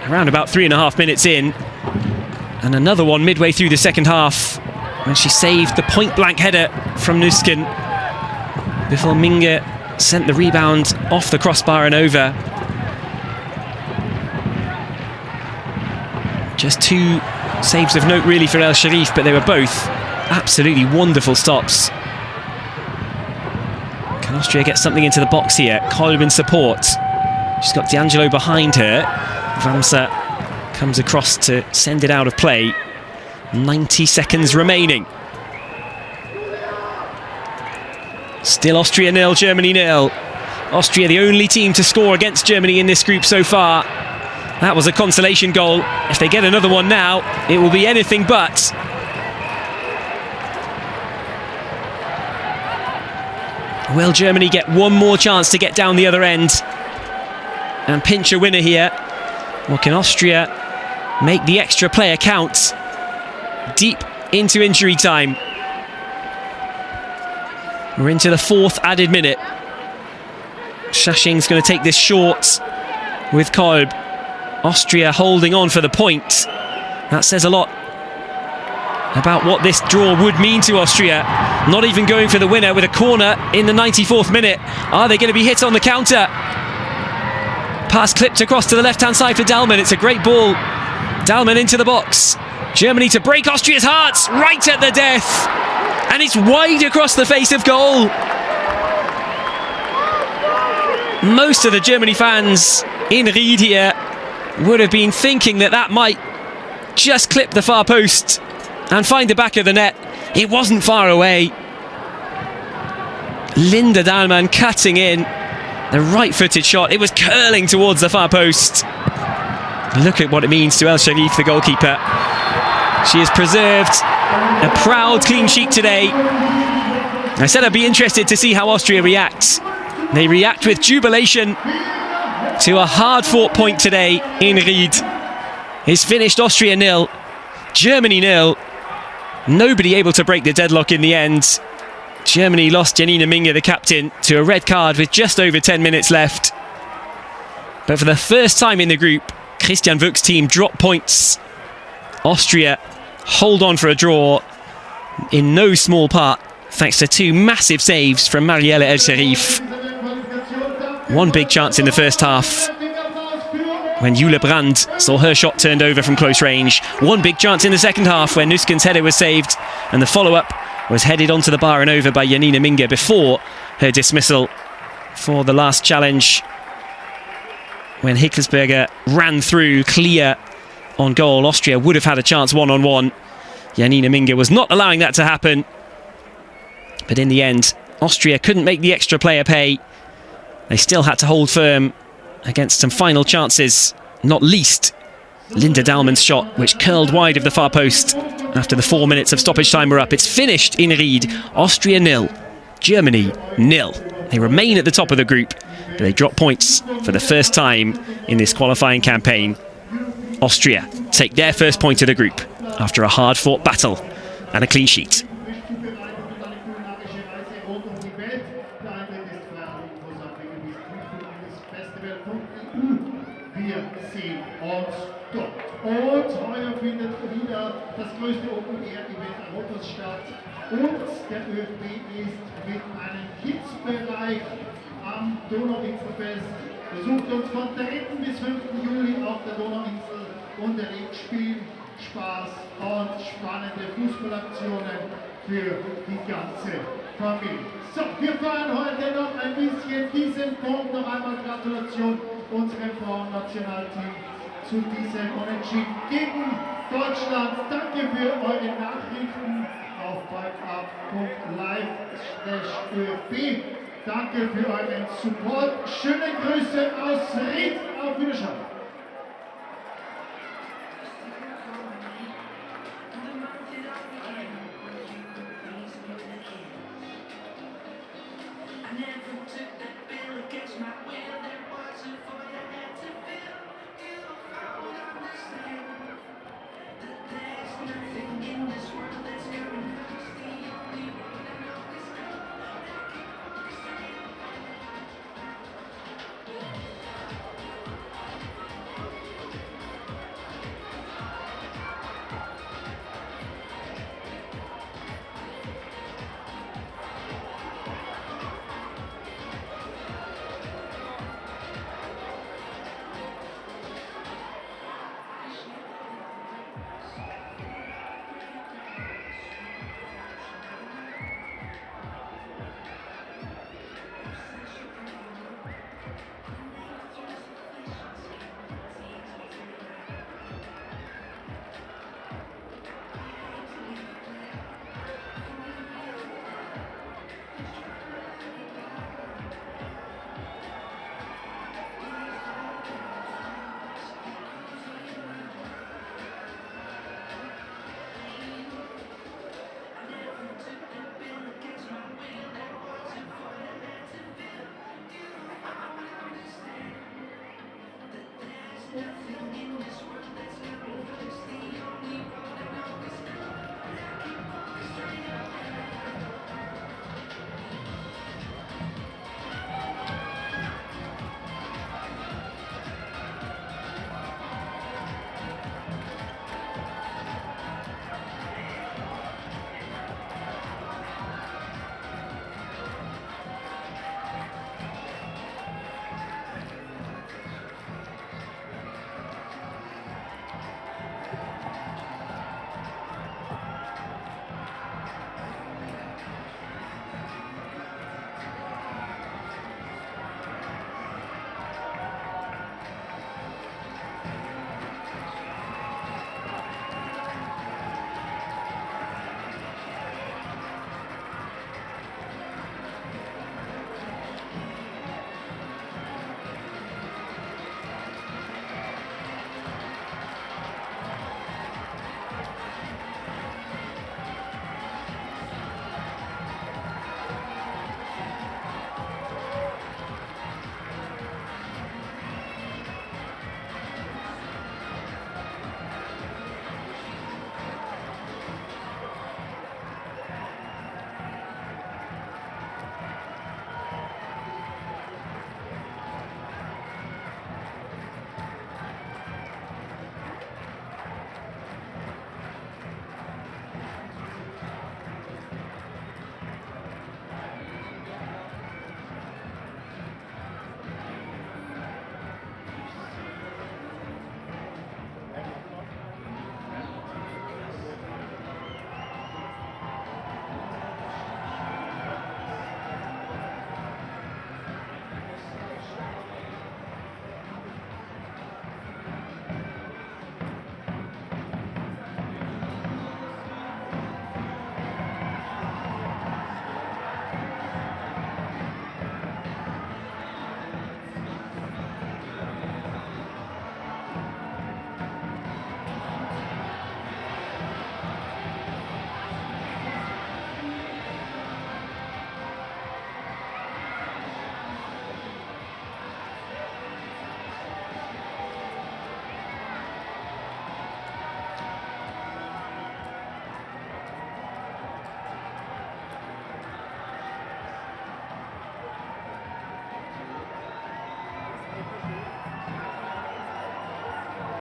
around about 3.5 minutes in, and another one midway through the second half when she saved the point-blank header from Nusken before Minge sent the rebound off the crossbar and over. Just 2 saves of note really for El Sharif, but they were both absolutely wonderful stops. Can Austria get something into the box here? Kolb in support. She's got D'Angelo behind her. Vamsa comes across to send it out of play. 90 seconds remaining. Still Austria 0, Germany 0. Austria the only team to score against Germany in this group so far. That was a consolation goal. If they get another one now, it will be anything but. Will Germany get one more chance to get down the other end and pinch a winner here? Or can Austria make the extra player count deep into injury time? We're into the 4th added minute. Shashing's going to take this short with Kolb. Austria holding on for the point. That says a lot about what this draw would mean to Austria. Not even going for the winner with a corner in the 94th minute. Are they going to be hit on the counter? Pass clipped across to the left-hand side for Dahlmann. It's a great ball. Dahlmann into the box. Germany to break Austria's hearts right at the death. And it's wide across the face of goal. Most of the Germany fans in Ried here would have been thinking that that might just clip the far post and find the back of the net. It wasn't far away. Linda Dahlmann cutting in. The right-footed shot. It was curling towards the far post. Look at what it means to El Sharif, the goalkeeper. She has preserved a proud clean sheet today. I said I'd be interested to see how Austria react. They react with jubilation to a hard-fought point today in Ried. It's finished Austria 0, Germany 0. Nobody able to break the deadlock in the end. Germany lost Janina Minge, the captain, to a red card with just over 10 minutes left. But for the first time in the group, Christian Wuch's team drop points. Austria hold on for a draw, in no small part thanks to 2 massive saves from Marielle El Sharif. One big chance in the first half when Jule Brand saw her shot turned over from close range. One big chance in the second half where Nusken's header was saved, and the follow-up was headed onto the bar and over by Janina Minge before her dismissal for the last challenge, when Hickelsberger ran through clear on goal. Austria would have had a chance one-on-one. Janina Minge was not allowing that to happen, but in the end Austria couldn't make the extra player pay. They still had to hold firm against some final chances, not least Linda Dahlmann's shot, which curled wide of the far post after the 4 minutes of stoppage time were up. It's finished in Ried. Austria 0, Germany 0. They remain at the top of the group, but they drop points for the first time in this qualifying campaign. Austria take their first point of the group after a hard-fought battle and a clean sheet. Und heuer findet wieder das größte Open-Air-Event Europas statt. Und der ÖFB ist mit einem Kids-Bereich am Donauinselfest. Besucht uns von 3. bis 5. Juli auf der Donauinsel und erlebt Spiel, Spaß und spannende Fußballaktionen für die ganze Familie. So, wir fahren heute noch ein bisschen diesen Punkt. Noch einmal Gratulation unserem Frauennationalteam zu diesem Unentschieden gegen Deutschland. Danke für eure Nachrichten auf bikeUp.live/ÖFB. Danke für euren Support. Schöne Grüße aus Ried. Auf Wiedersehen. I never took that bill against my will.